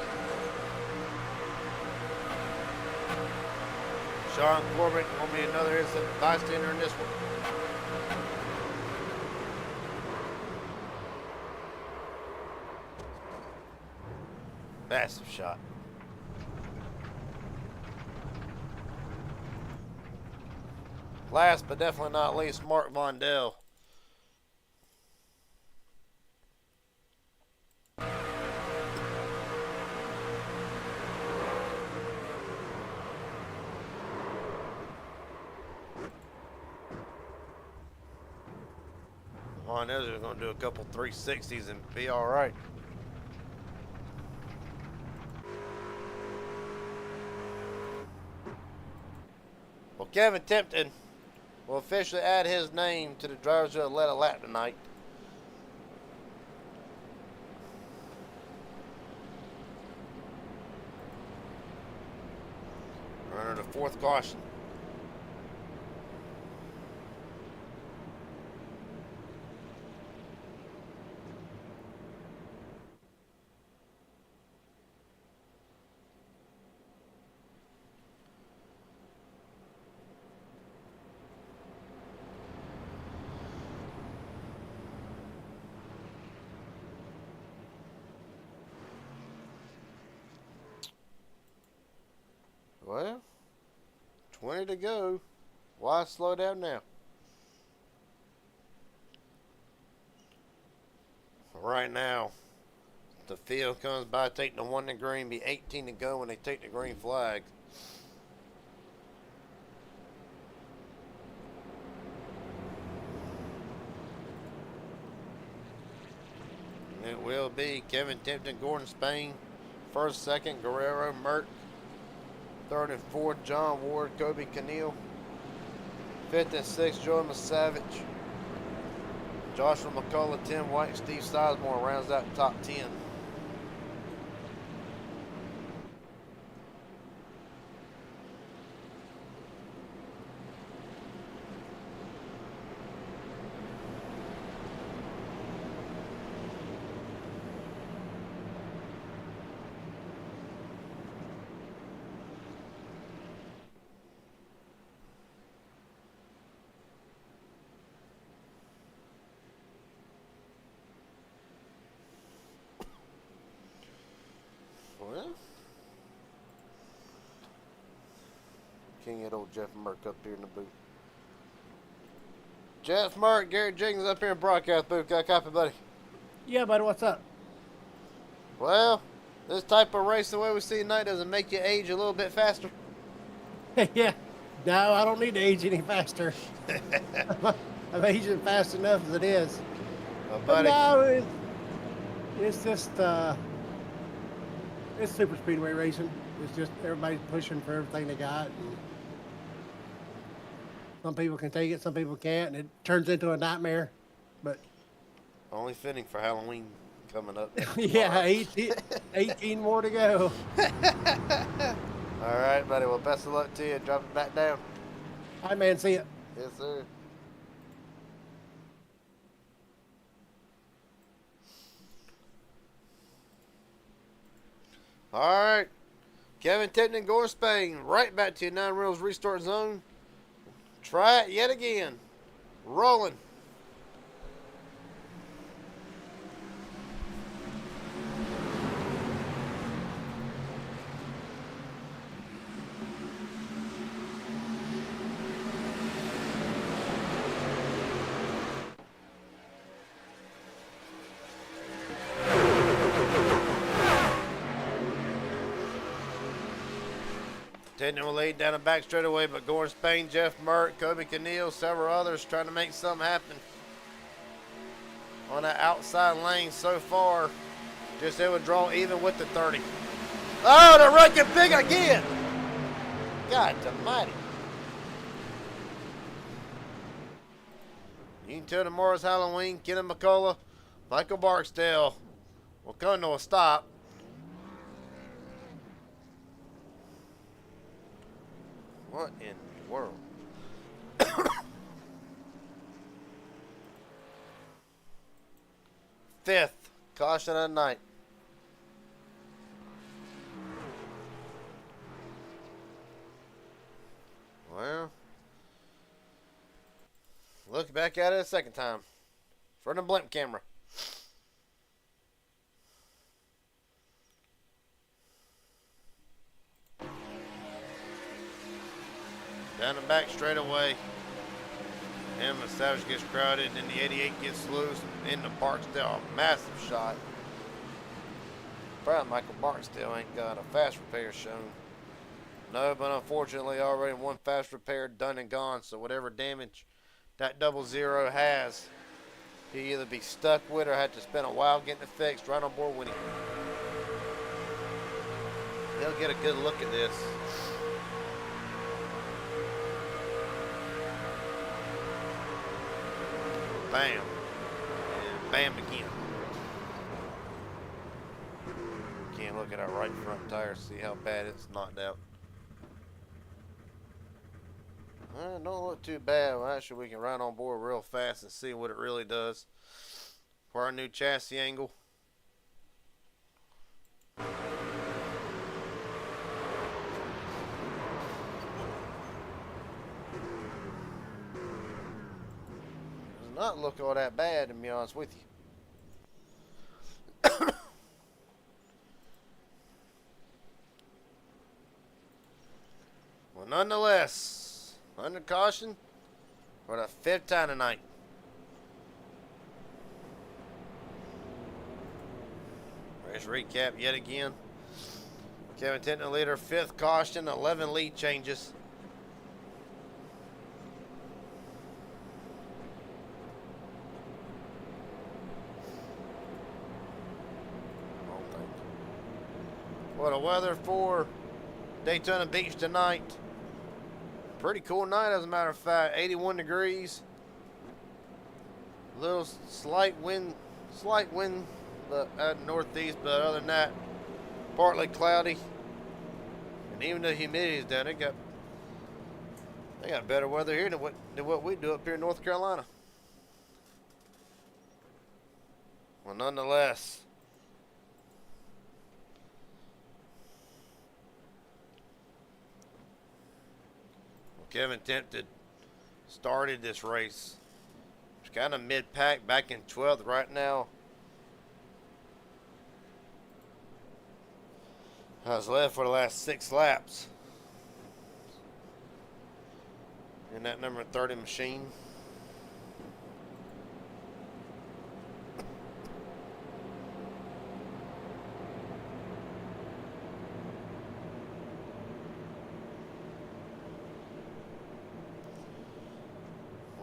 S1: Sean Corbett gonna be another instant bystander in this one. Massive shot. Last but definitely not least, Mark Vondell. Vondell's just going to do a couple 360s and be all right. Well, Kevin Tipton will officially add his name to the Drivers Who Led a Lap tonight. Runner the fourth caution. Well, 20 to go. Why slow down now? Right now, the field comes by taking the one to green, be 18 to go when they take the green flag. And it will be Kevin Tipton, Gordon Spain, first, second, Guerrero, Merck. Third and fourth, John Ward, Kobe Keneal. Fifth and sixth, Joey Savage. Joshua McCullough, Tim White, and Steve Sizemore rounds out the top 10. Well, can't get old Jeff Merck up here in the booth. Jeff Merck, Gary Jenkins up here in broadcast booth. Got a copy, buddy?
S5: Yeah, buddy, what's up?
S1: Well, this type of race, the way we see tonight, doesn't make you age a little bit faster.
S5: Yeah, no, I don't need to age any faster. I'm aging fast enough as it is.
S1: Well,
S5: But
S1: buddy,
S5: no, it's just it's super speedway racing. It's just everybody's pushing for everything they got. And some people can take it, some people can't, and it turns into a nightmare. But
S1: only fitting for Halloween coming up.
S5: yeah, 18 more to go.
S1: All right, buddy. Well, best of luck to you. Drop it back down.
S5: All right, man, see ya.
S1: Yes, sir. All right. Kevin Tipton, Gore Spain, right back to your 9 rails restart zone. Try it yet again. Rolling. Continuing lead down the back straightaway, but Gordon Spain, Jeff Mert, Kobe Keneal, several others trying to make something happen on that outside lane so far. Just able to draw even with the 30. Oh, they're wrecking big again. God almighty. You can tell tomorrow's Halloween. Kenny McCullough, Michael Barksdale will come to a stop. What in the world? Fifth caution of the night. Well, look back at it a second time. For the blimp camera. Down the back straightaway. Emma Savage gets crowded, and the 88 gets loose. Into Barksdale, a massive shot. Probably Michael Barksdale ain't got a fast repair shown. No, but unfortunately already one fast repair done and gone, so whatever damage that 00 has, he'll either be stuck with or have to spend a while getting it fixed right on board with him. He'll get a good look at this. Bam. And bam again. Can't look at our right front tire, see how bad it's knocked out. Don't look too bad. Well, actually, we can ride on board real fast and see what it really does for our new chassis angle. Does not look all that bad, to be honest with you. Well, nonetheless, under caution for the 5th time tonight. Let's recap yet again. Kevin Tinton leader, 5th caution, 11 lead changes. What a weather for Daytona Beach tonight. Pretty cool night, as a matter of fact. 81 degrees. Little slight wind, but at northeast. But other than that, partly cloudy. And even the humidity is down. They got better weather here than what we do up here in North Carolina. Well, nonetheless, Kevin Tempted started this race. It's kind of mid-pack, back in 12th right now. I was led for the last 6 laps in that number 30 machine.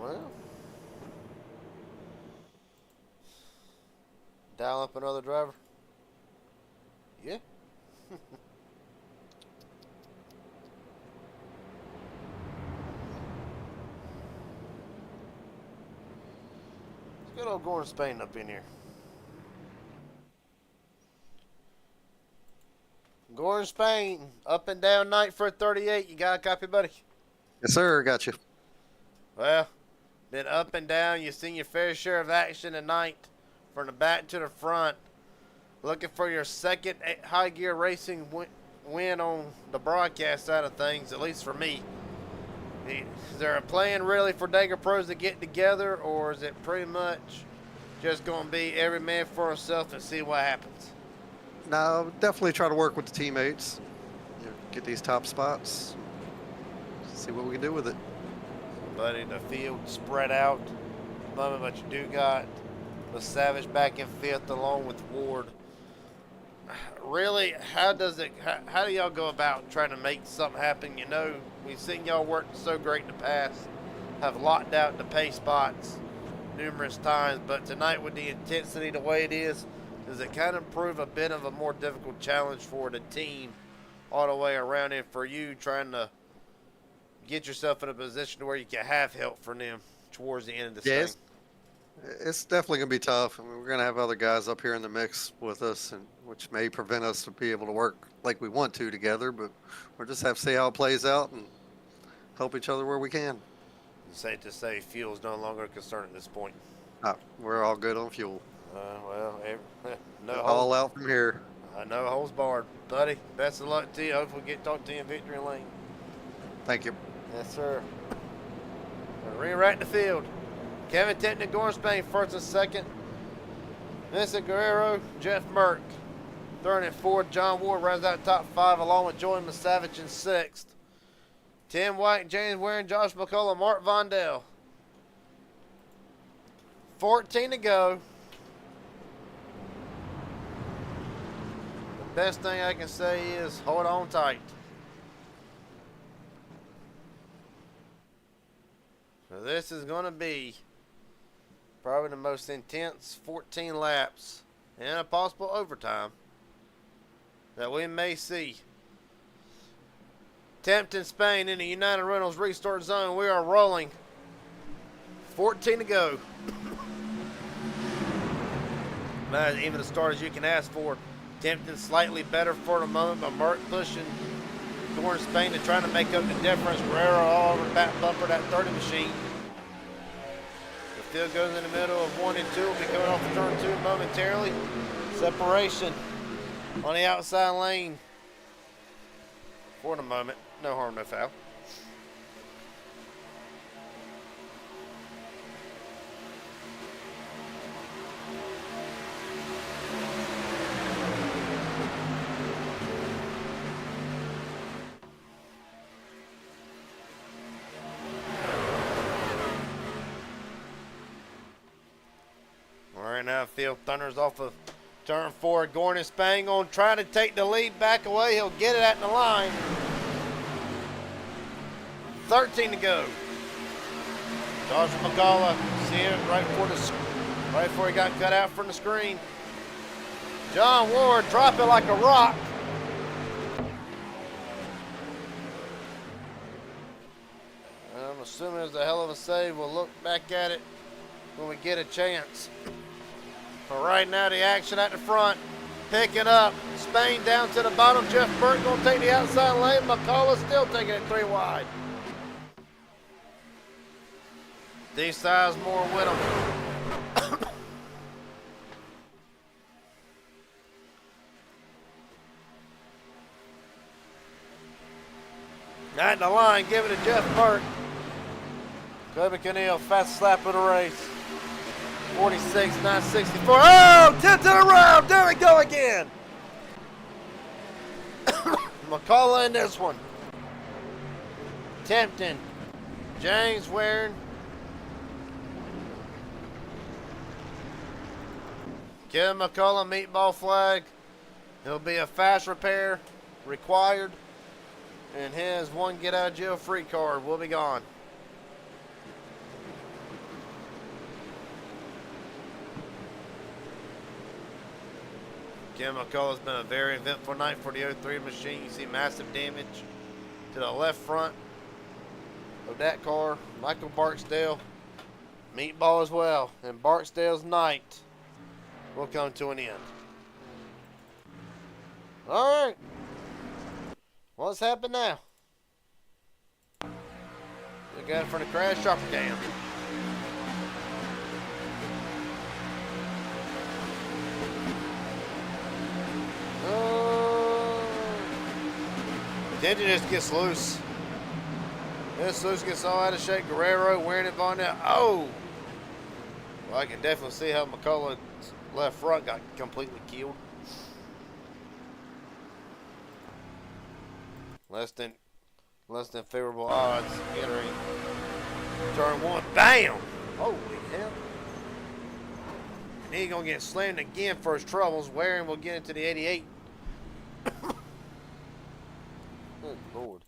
S1: Well, dial up another driver. Yeah. Good old Gordon Spain up in here. Gordon Spain, up and down night for a 38. You got a copy, buddy?
S6: Yes, sir. Got you.
S1: Well, been up and down. You've seen your fair share of action tonight from the back to the front. Looking for your second high gear racing win on the broadcast side of things, at least for me. Is there a plan really for Dagger Pros to get together, or is it pretty much just going to be every man for himself and see what happens?
S6: No, definitely try to work with the teammates. Get these top spots. See what we can do with it.
S1: Buddy, the field spread out. Moment, but you do got the Savage back in fifth along with Ward. Really, how do y'all go about trying to make something happen? You know, we've seen y'all work so great in the past, have locked out the pay spots numerous times, but tonight with the intensity the way it is, does it kind of prove a bit of a more difficult challenge for the team all the way around, and for you trying to get yourself in a position where you can have help from them towards the end of the thing?
S6: It's definitely going to be tough. I mean, we're going to have other guys up here in the mix with us, and which may prevent us to be able to work like we want to together, but we'll just have to see how it plays out and help each other where we can.
S1: It's safe to say fuel is no longer a concern at this point.
S6: We're all good on fuel.
S1: No
S6: All
S1: holds,
S6: out from here.
S1: no holds barred. Buddy, best of luck to you. Hopefully we get to talk to you in victory lane.
S6: Thank you.
S1: Yes, sir. Rewrite the field. Kevin Technic, Gordon Spain, first and second. Vincent Guerrero, Jeff Merck. Third and fourth, John Ward rounds out top five, along with Joey Misavage in sixth. Tim White, James Waring, Josh McCullough, Mark Vondell. 14 to go. The best thing I can say is hold on tight. So this is going to be probably the most intense 14 laps and a possible overtime that we may see. Tempton, Spain in the United Rentals restart zone. We are rolling. 14 to go. Not even as start as you can ask for. Tempton slightly better for the moment, but Merck pushing Gordon Spain to try to make up the difference. Guerrero all over the back bumper, that 30 machine. The field goes in the middle of 1 and 2. We'll be coming off of turn 2 momentarily. Separation on the outside lane for the moment. No harm, no foul. Right now, field thunders off of turn 4. Gordon Spang on trying to take the lead back away. He'll get it at the line. 13 to go. Josh McCullough, see it right before he got cut out from the screen. John Ward drop it like a rock. I'm assuming it's a hell of a save. We'll look back at it when we get a chance. But right now, the action at the front, picking up. Spain down to the bottom. Jeff Burke going to take the outside lane. McCullough still taking it 3 wide. These sides more with them. At the line, give it to Jeff Burke. Kobe Canille, fastest lap of the race. 46.964. Oh, 10 to the round. There we go again. McCullough in this one. Tempton. James Waring. Kevin McCullough, meatball flag. He'll be a fast repair required. And his one get out of jail free card will be gone. Kim McCullough's been a very eventful night for the 03 machine. You see massive damage to the left front of that car. Michael Barksdale, meatball as well. And Barksdale's night will come to an end. All right. What's happened now? Look out for the crash shopper cam. The engine just gets loose. This loose gets all out of shape. Guerrero wearing it on there. Oh! Well, I can definitely see how McCullough's left front got completely killed. Less than favorable odds entering turn one. Bam! Holy hell. And he's going to get slammed again for his troubles. Waring will get into the 88. Good Lord.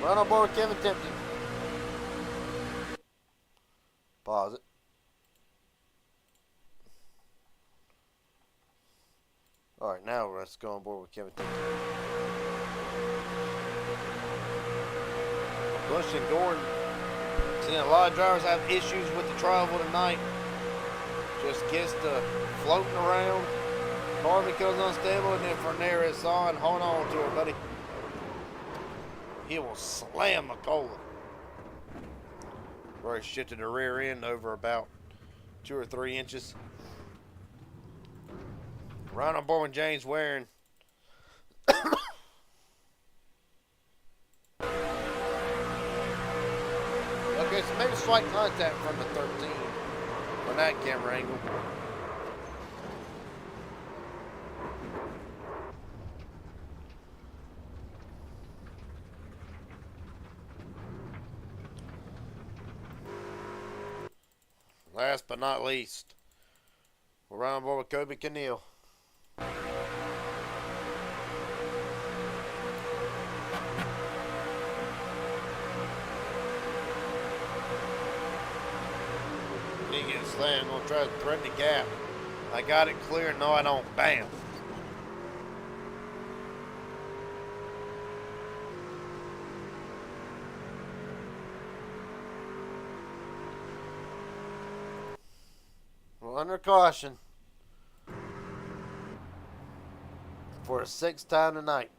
S1: Run on board with Kevin Tipton. Pause it. Alright, now let's go on board with Kevin Tipton. Bush and Gordon. Seeing a lot of drivers have issues with the travel tonight. Just gets to floating around. Car becomes unstable, and then from there it's on. Hold on to her, buddy. He will slam McCullough. Where he shifted the rear end over about 2 or 3 inches. Right on board with James Waring. Okay, so maybe slight contact from the 13 on that camera angle. Last but not least, we're right on board with Kobe Keneal. He gets slammed. Gonna try to threaten the gap. I got it clear. No, I don't. Bam. Well, under caution for a 6th time tonight.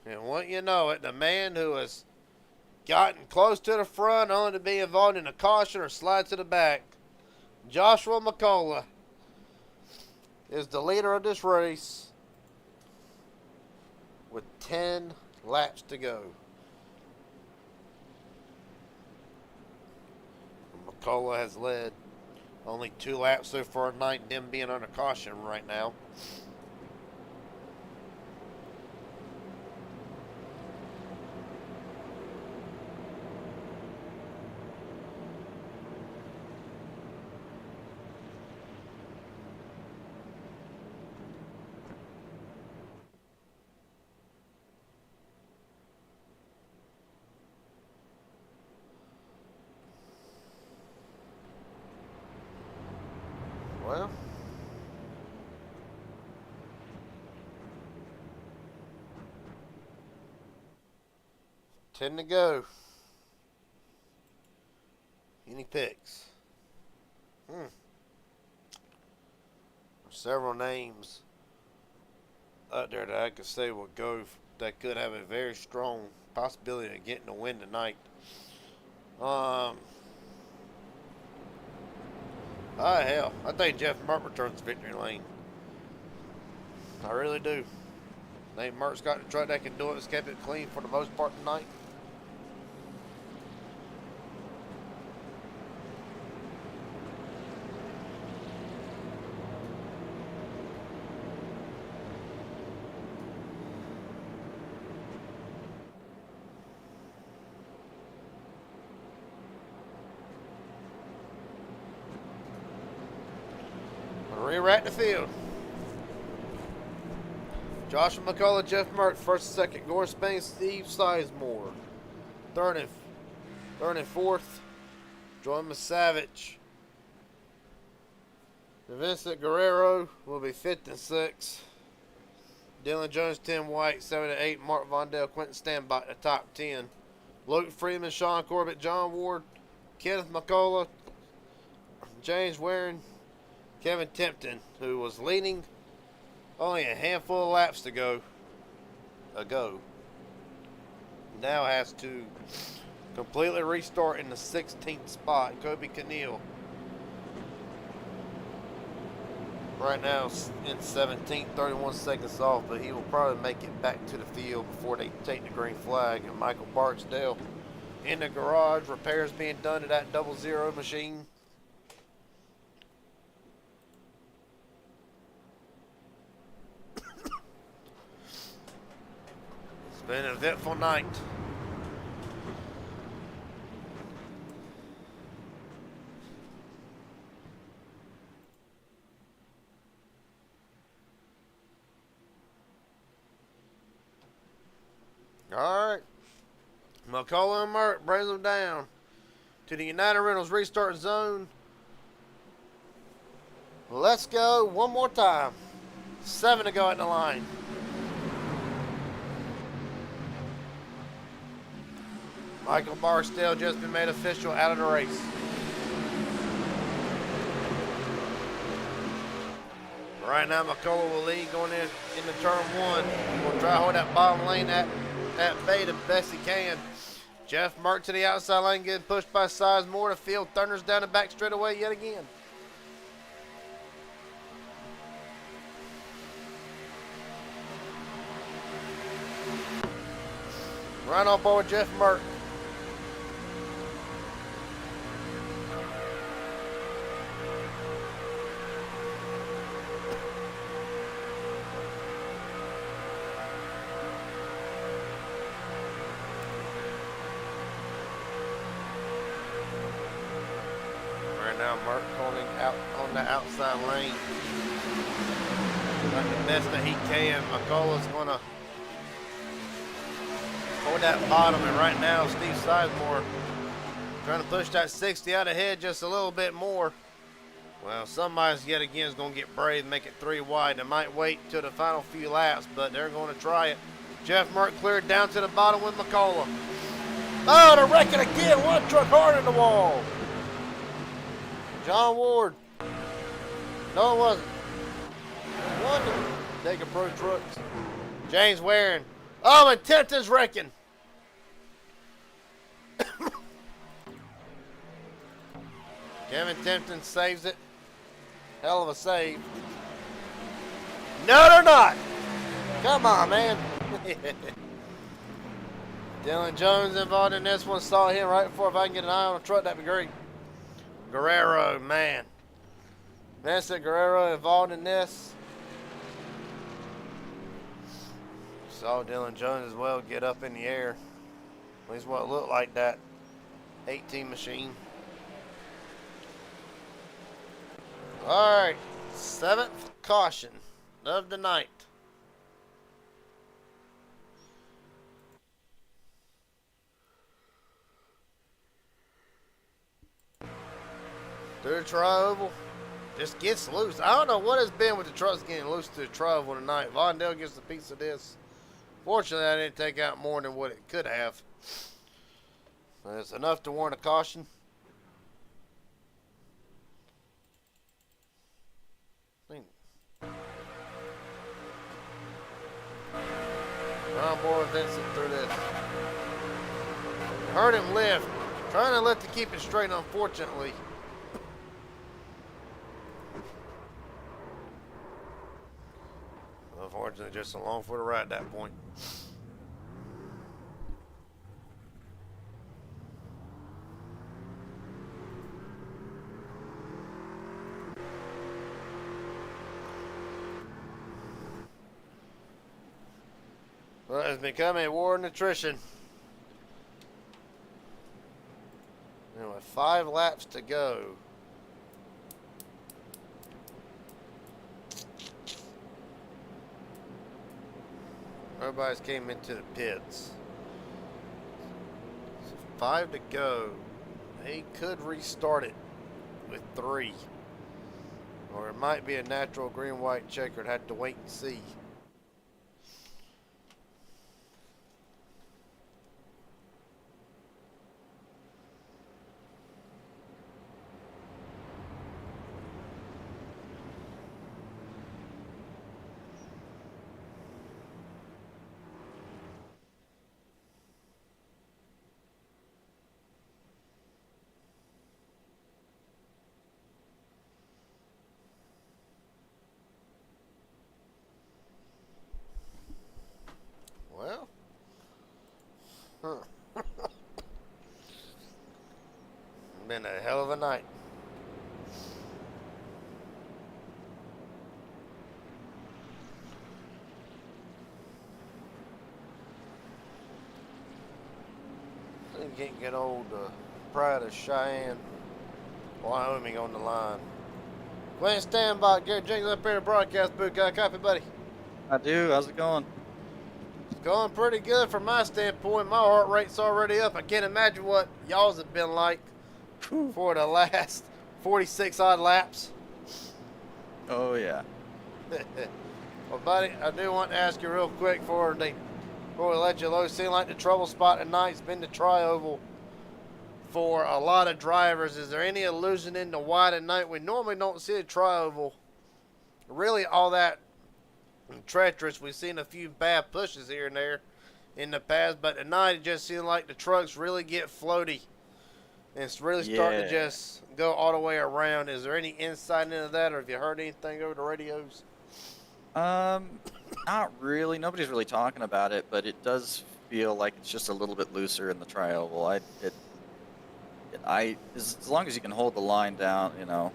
S1: And wouldn't you know it, the man who has gotten close to the front only to be involved in a caution or slide to the back, Joshua McCullough, is the leader of this race with 10 laps to go. McCullough has led only 2 laps so far tonight, them being under caution right now. Well, ten to go. Any picks? Several names out there that I could say will go that could have a very strong possibility of getting a win tonight. Hell, I think Jeff Mert returns to victory lane. I really do. I think Mert's got the truck that can do it. It's kept it clean for the most part tonight. Re-rack the field. Joshua McCullough, Jeff Mert, first and second. Gordon Spain, Steve Sizemore. Third and fourth, Jordan Savage. Vincent Guerrero will be fifth and sixth. Dylan Jones, Tim White, 7 and 8. Mark Vondell, Quentin Standby at the top 10. Luke Freeman, Sean Corbett, John Ward, Kenneth McCullough, James Waring, Kevin Tipton, who was leading only a handful of laps to go now has to completely restart in the 16th spot. Kobe Keneal Right now in 17th, 31 seconds off, but he will probably make it back to the field before they take the green flag. And Michael Barksdale in the garage, repairs being done to that 00 machine. It's been an eventful night. All right. McCullough and Mert brings them down to the United Rentals restart zone. Let's go one more time. 7 to go at the line. Michael Barksdale just been made official out of the race. Right now, McCullough will lead going into turn 1. We'll try to hold that bottom lane at bay the best he can. Jeff Merck to the outside lane, getting pushed by Sizemore. The field thunders down the back straightaway yet again. Right on board Jeff Merck. Right now, Merck calling out on the outside lane. Got the best that he can. McCullough's going to hold that bottom, and right now Steve Sizemore trying to push that 60 out ahead just a little bit more. Well, somebody's yet again is going to get brave and make it 3 wide. They might wait till the final few laps, but they're going to try it. Jeff Merck cleared down to the bottom with McCullough. Oh, they're wrecking again. One truck hard in the wall. John Ward. No, it wasn't. One Dega Pro Trucks. James Waring. Oh, and Tipton's wrecking. Kevin Tipton saves it. Hell of a save. No, they're not. Come on, man. Dylan Jones involved in this one. Saw him right before. If I can get an eye on the truck, that'd be great. Guerrero, man. Vincent Guerrero involved in this. Saw Dylan Jones as well get up in the air. At least what it looked like that 18 machine. Alright, 7th caution of the night. Through the tri-oval. Just gets loose. I don't know what it's been with the trucks getting loose to the tri-oval tonight. Vondale gets a piece of this. Fortunately, I didn't take out more than what it could have. But it's enough to warrant a caution. Ron Boy Vincent through this. Heard him lift. Trying to lift to keep it straight, unfortunately. Unfortunately, just a long for the ride at that point. Well, it's become a war of attrition. And with 5 laps to go. Everybody's came into the pits. So 5 to go. They could restart it with 3. Or it might be a natural green-white checkered. Have to wait and see. been a hell of a night. Getting good old Pride of Cheyenne, Wyoming on the line. Glenn standby, Gary Jenkins up here in the broadcast booth. Got a copy, buddy?
S7: I do. How's it going?
S1: It's going pretty good from my standpoint. My heart rate's already up. I can't imagine what y'all's have been like for the last 46 odd laps.
S7: Oh, yeah.
S1: Well, buddy, I do want to ask you real quick before we let you low. Seems like the trouble spot tonight's been the tri-oval for a lot of drivers. Is there any illusion in the wide tonight? We normally don't see a tri-oval really all that treacherous. We've seen a few bad pushes here and there in the past, but tonight it just seems like the trucks really get floaty and it's really starting to just go all the way around. Is there any insight into that, or have you heard anything over the radios?
S7: Not really. Nobody's really talking about it, but it does feel like it's just a little bit looser in the tri-oval. As long as you can hold the line down,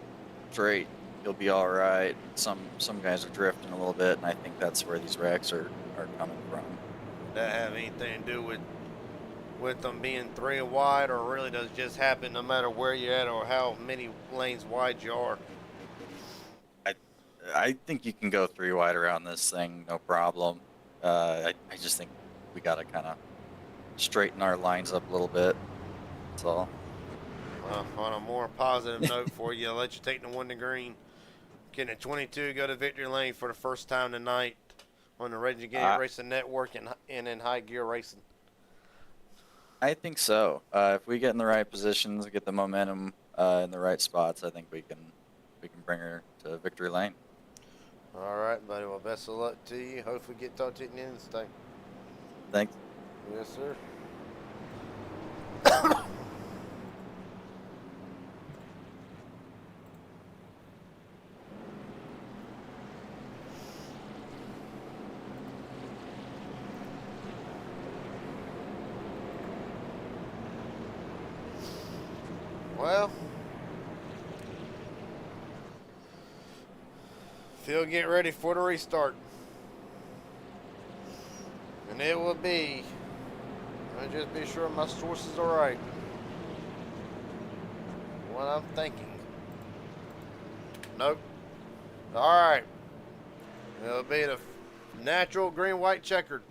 S7: straight, you'll be all right. Some guys are drifting a little bit, and I think that's where these wrecks are coming from.
S1: Does that have anything to do with them being 3 wide, or really does it just happen no matter where you're at or how many lanes wide you are?
S7: I think you can go 3 wide around this thing, no problem. I just think we got to kind of straighten our lines up a little bit. That's all.
S1: On a more positive note for you, I'll let you take the 1 to green. Can the 22 go to victory lane for the first time tonight on the Raging Racing Network and in high gear racing?
S7: I think so. If we get in the right positions, get the momentum in the right spots, I think we can bring her to victory lane.
S1: All right, buddy. Well, best of luck to you. Hopefully get talked to you at the end of this thing.
S7: Thanks.
S1: Yes, sir. Well, field get ready for the restart. And it will be, let me just be sure my sources are right. What I'm thinking. Nope. Alright. It'll be the natural green-white checkered.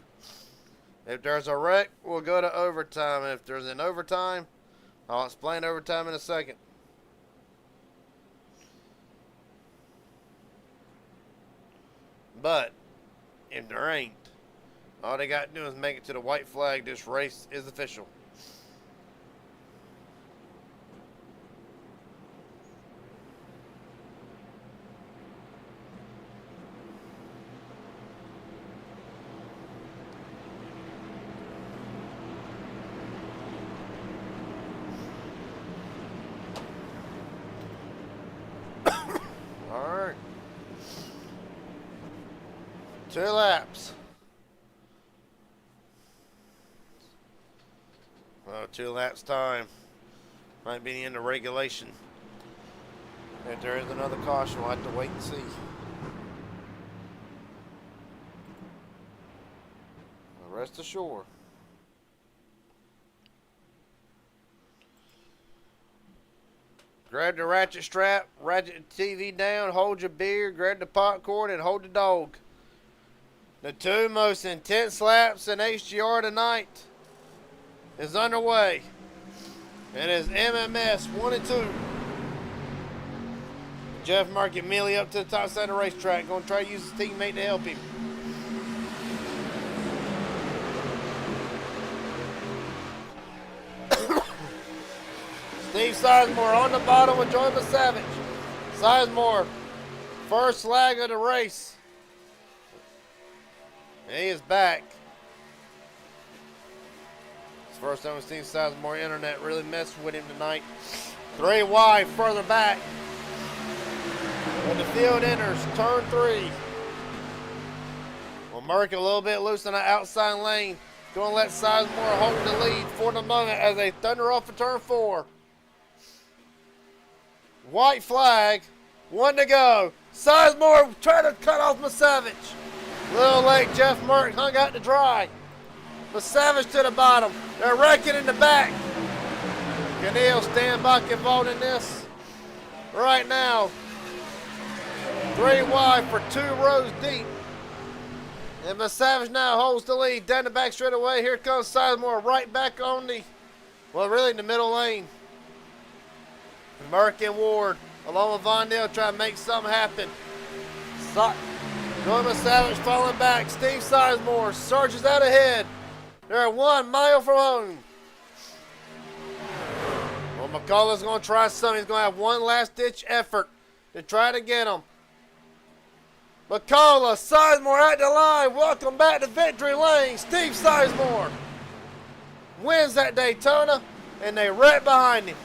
S1: If there's a wreck, we'll go to overtime. If there's an overtime, I'll explain overtime in a second. But if there ain't, all they got to do is make it to the white flag. This race is official. All right. 2 laps. Well, 2 laps time. Might be the end of regulation. If there is another caution, we'll have to wait and see. Rest assured. Grab the ratchet strap, ratchet the TV down, hold your beer, grab the popcorn, and hold the dog. The 2 most intense laps in HGR tonight is underway. It is MMS 1 and 2. Jeff Mark immediately up to the top side of the racetrack. Going to try to use his teammate to help him. Steve Sizemore on the bottom with Jordan Savage. Sizemore, first lag of the race. And he is back. It's the first time we've seen Sizemore internet really mess with him tonight. 3 wide, further back. When the field enters turn 3. Well, Merck a little bit loose in the outside lane. Going to let Sizemore hold the lead for the moment as they thunder off of turn 4. White flag. 1 to go. Sizemore trying to cut off Masavage. Little late, Jeff Merck hung out to dry. Masavage to the bottom. They're wrecking in the back. Canille Standbach involved in this. Right now, 3 wide for 2 rows deep. And Masavage now holds the lead. Down the back straight away. Here comes Sizemore right back on the, well, really in the middle lane. Merck and Ward, along with Von Dale, trying to make something happen. Norman Savage falling back. Steve Sizemore surges out ahead. They're 1 mile from home. Well, McCullough's going to try something. He's going to have one last-ditch effort to try to get him. McCullough, Sizemore at the line. Welcome back to victory lane. Steve Sizemore wins that Daytona, and they right behind him.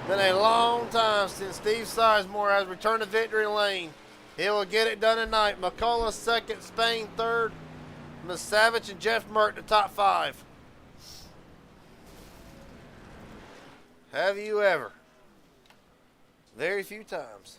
S1: Been a long time since Steve Sizemore has returned to victory lane. He will get it done tonight. McCullough second, Spain third. Savage and Jeff Merck the top 5. Have you ever? Very few times.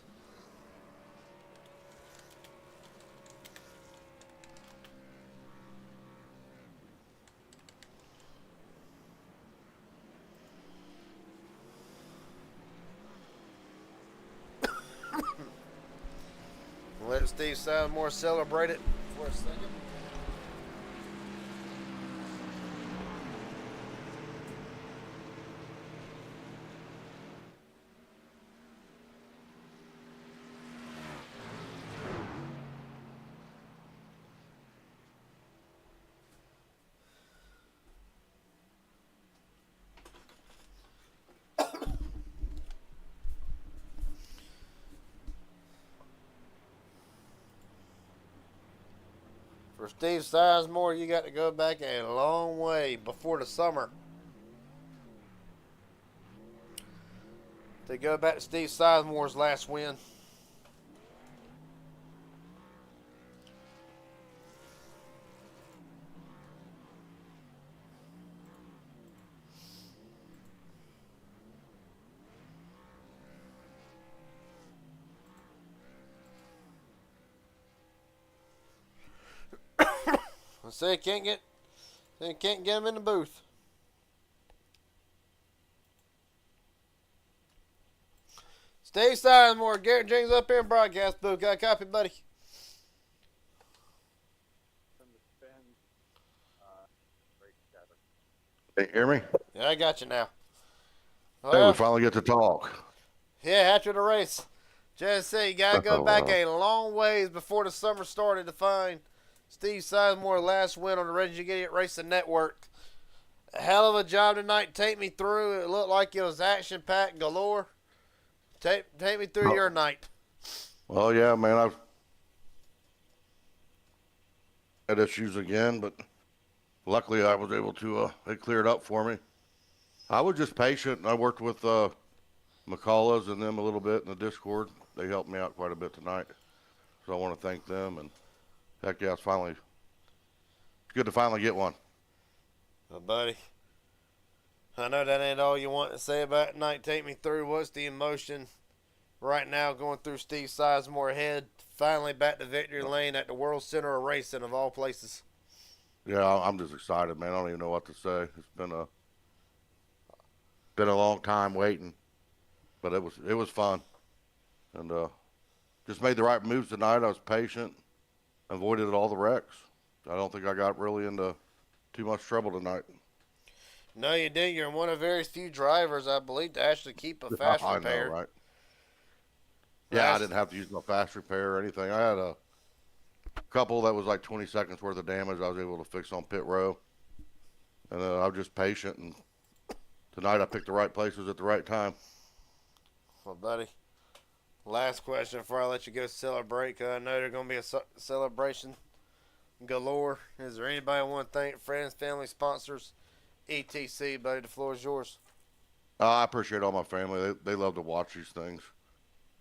S1: Let Steve Sizemore celebrate it for a second. For Steve Sizemore, you got to go back a long way before the summer to go back to Steve Sizemore's last win. Say can't get him in the booth. Steve Sizemore, Garrett James up here in broadcast booth. Got a copy, buddy?
S2: Can you hear me?
S1: Yeah, I got you now.
S2: Hey, we finally get to talk.
S1: Yeah, after the race. Just say you gotta go back a long ways before the summer started to find Steve Sizemore last win on the Reggie Gideon Racing Network. A hell of a job tonight. Take me through. It looked like it was action-packed galore. Take me through your night.
S2: Well, yeah, man, I've had issues again, but luckily I was able to, it cleared up for me. I was just patient, and I worked with McCullough's and them a little bit in the Discord. They helped me out quite a bit tonight, so I want to thank them. And heck yeah, it's good to finally get one.
S1: Well, buddy, I know that ain't all you want to say about tonight. Take me through what's the emotion right now going through Steve Sizemore's head. Finally back to victory lane at the World Center of Racing of all places.
S2: Yeah, I'm just excited, man. I don't even know what to say. It's been a long time waiting, but it was fun, and just made the right moves tonight. I was patient, avoided all the wrecks. I don't think I got really into too much trouble tonight.
S1: No, you didn't. You're one of very few drivers, I believe, to actually keep a fast repair.
S2: I know, right? Yeah, I didn't have to use my fast repair or anything. I had a couple that was like 20 seconds worth of damage I was able to fix on pit row. And I was just patient, and tonight I picked the right places at the right time.
S1: Well, buddy, last question before I let you go celebrate, because I know there's going to be a celebration galore. Is there anybody I want to thank? Friends, family, sponsors, etc. Buddy, the floor is yours.
S2: I appreciate all my family. They love to watch these things,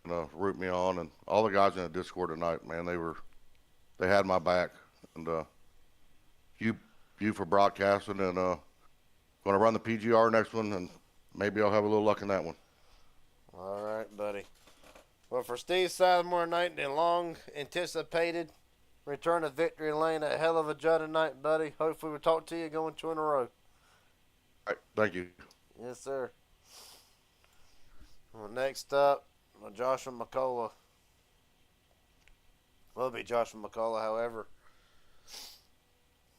S2: root me on, and all the guys in the Discord tonight, man, they had my back, and you for broadcasting, and going to run the PGR next one, and maybe I'll have a little luck in that one.
S1: All right, buddy. Well, for Steve Sizemore tonight, the long anticipated return to victory lane, a hell of a job tonight, buddy. Hopefully, we'll talk to you going 2 in a row.
S2: All right, thank you.
S1: Yes, sir. Well, next up, Joshua McCullough. Will be Joshua McCullough, however,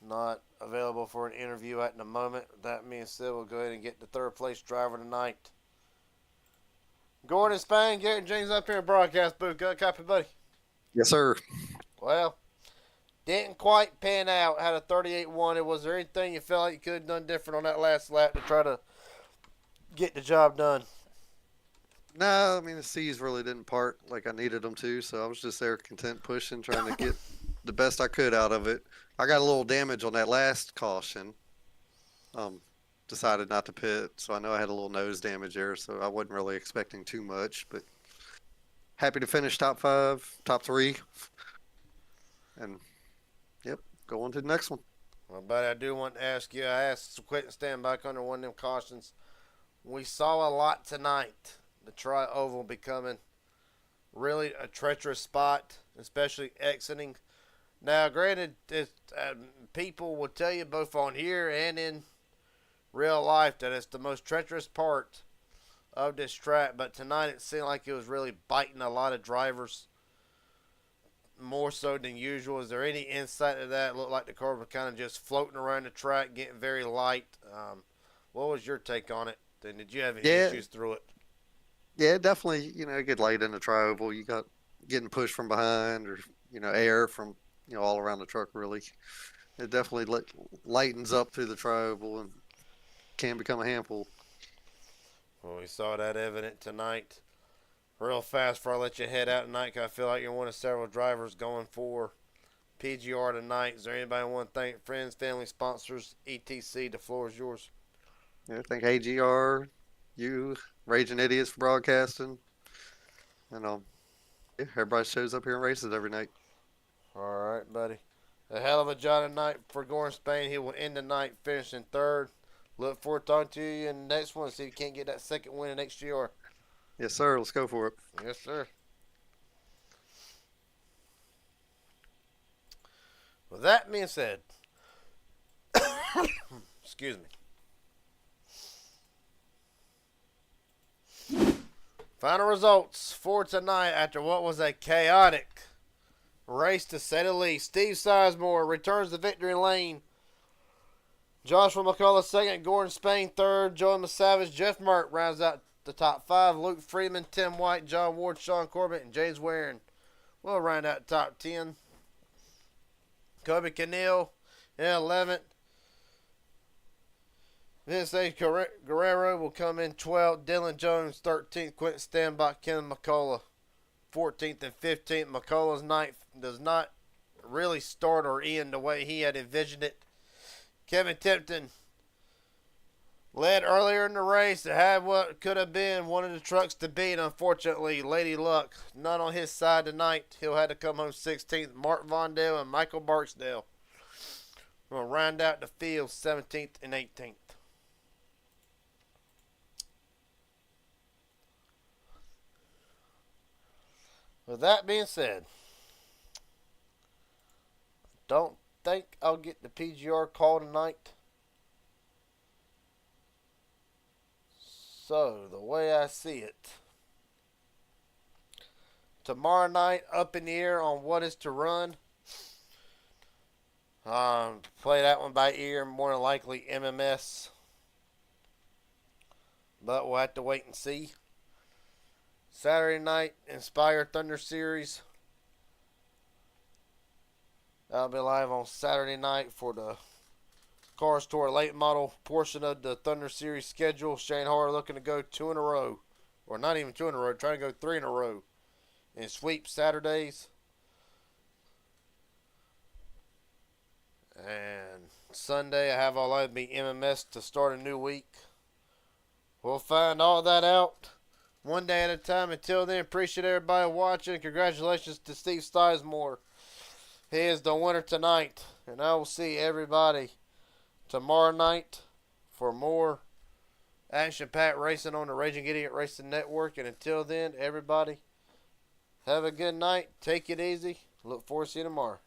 S1: not available for an interview at the moment. That being said, we'll go ahead and get the third place driver tonight. Gordon Spain, Garrett James up here in broadcast booth. Got a copy, buddy?
S6: Yes, sir.
S1: Well, didn't quite pan out. Had a 38-1. Was there anything you felt like you could have done different on that last lap to try to get the job done?
S6: No, I mean the C's really didn't part like I needed them to, so I was just there content pushing, trying to get the best I could out of it. I got a little damage on that last caution. Decided not to pit, so I know I had a little nose damage there, so I wasn't really expecting too much, but happy to finish top 5, top 3, and yep, go on to the next one.
S1: Well, buddy, I do want to ask you. I asked Quentin stand back under one of them cautions. We saw a lot tonight. The tri-oval becoming really a treacherous spot, especially exiting. Now, granted, people will tell you both on here and in real life that it's the most treacherous part of this track, but tonight it seemed like it was really biting a lot of drivers more so than usual. Is there any insight to that? It looked like the car was kind of just floating around the track, getting very light. What was your take on it? Then did you have any issues through it?
S6: Yeah, definitely, get light in the tri-oval. You got getting pushed from behind or, air from, all around the truck, really. It definitely lightens up through the tri-oval and can become a handful.
S1: Well, we saw that evident tonight. Real fast before I let you head out tonight, 'cause I feel like you're one of several drivers going for PGR tonight. Is there anybody want to thank? Friends, family, sponsors, etc. The floor is yours.
S6: Yeah, I think AGR, you, Raging Idiots for broadcasting, and yeah, everybody shows up here and races every night.
S1: All right, buddy. A hell of a job tonight for Gordon Spain. He will end the night finishing 3rd. Look forward to talking to you in the next one. See if you can't get that second win in next year.
S6: Yes, sir. Let's go for it.
S1: Yes, sir. With that being said, excuse me. Final results for tonight after what was a chaotic race to say the least. Steve Sizemore returns to victory lane. Joshua McCullough 2nd, Gordon Spain 3rd, Joey Savage, Jeff Merck rounds out the top 5. Luke Freeman, Tim White, John Ward, Sean Corbett, and James Waring will round out the top 10. Kobe Canille in 11th. Vince A. Guerrero will come in 12th. Dylan Jones 13th. Quentin Stanbach, Ken McCullough 14th and 15th. McCullough's night does not really start or end the way he had envisioned it. Kevin Tipton led earlier in the race to have what could have been one of the trucks to beat. Unfortunately, Lady Luck, not on his side tonight. He'll have to come home 16th. Mark Vondale and Michael Barksdale will round out the field 17th and 18th. With that being said, don't think I'll get the PGR call tonight. So, the way I see it, tomorrow night, up in the air on what is to run. Play that one by ear, more than likely MMS. But we'll have to wait and see. Saturday night, Inspire Thunder Series. I'll be live on Saturday night for the Cars Tour late model portion of the Thunder Series schedule. Shane Harder looking to go 2 in a row. Or not even 2 in a row, trying to go 3 in a row. And sweep Saturdays. And Sunday I have all that be MMS to start a new week. We'll find all that out one day at a time. Until then, appreciate everybody watching. Congratulations to Steve Sizemore. He is the winner tonight. And I will see everybody tomorrow night for more Action Pack Racing on the Raging Idiot Racing Network. And until then, everybody, have a good night. Take it easy. Look forward to seeing you tomorrow.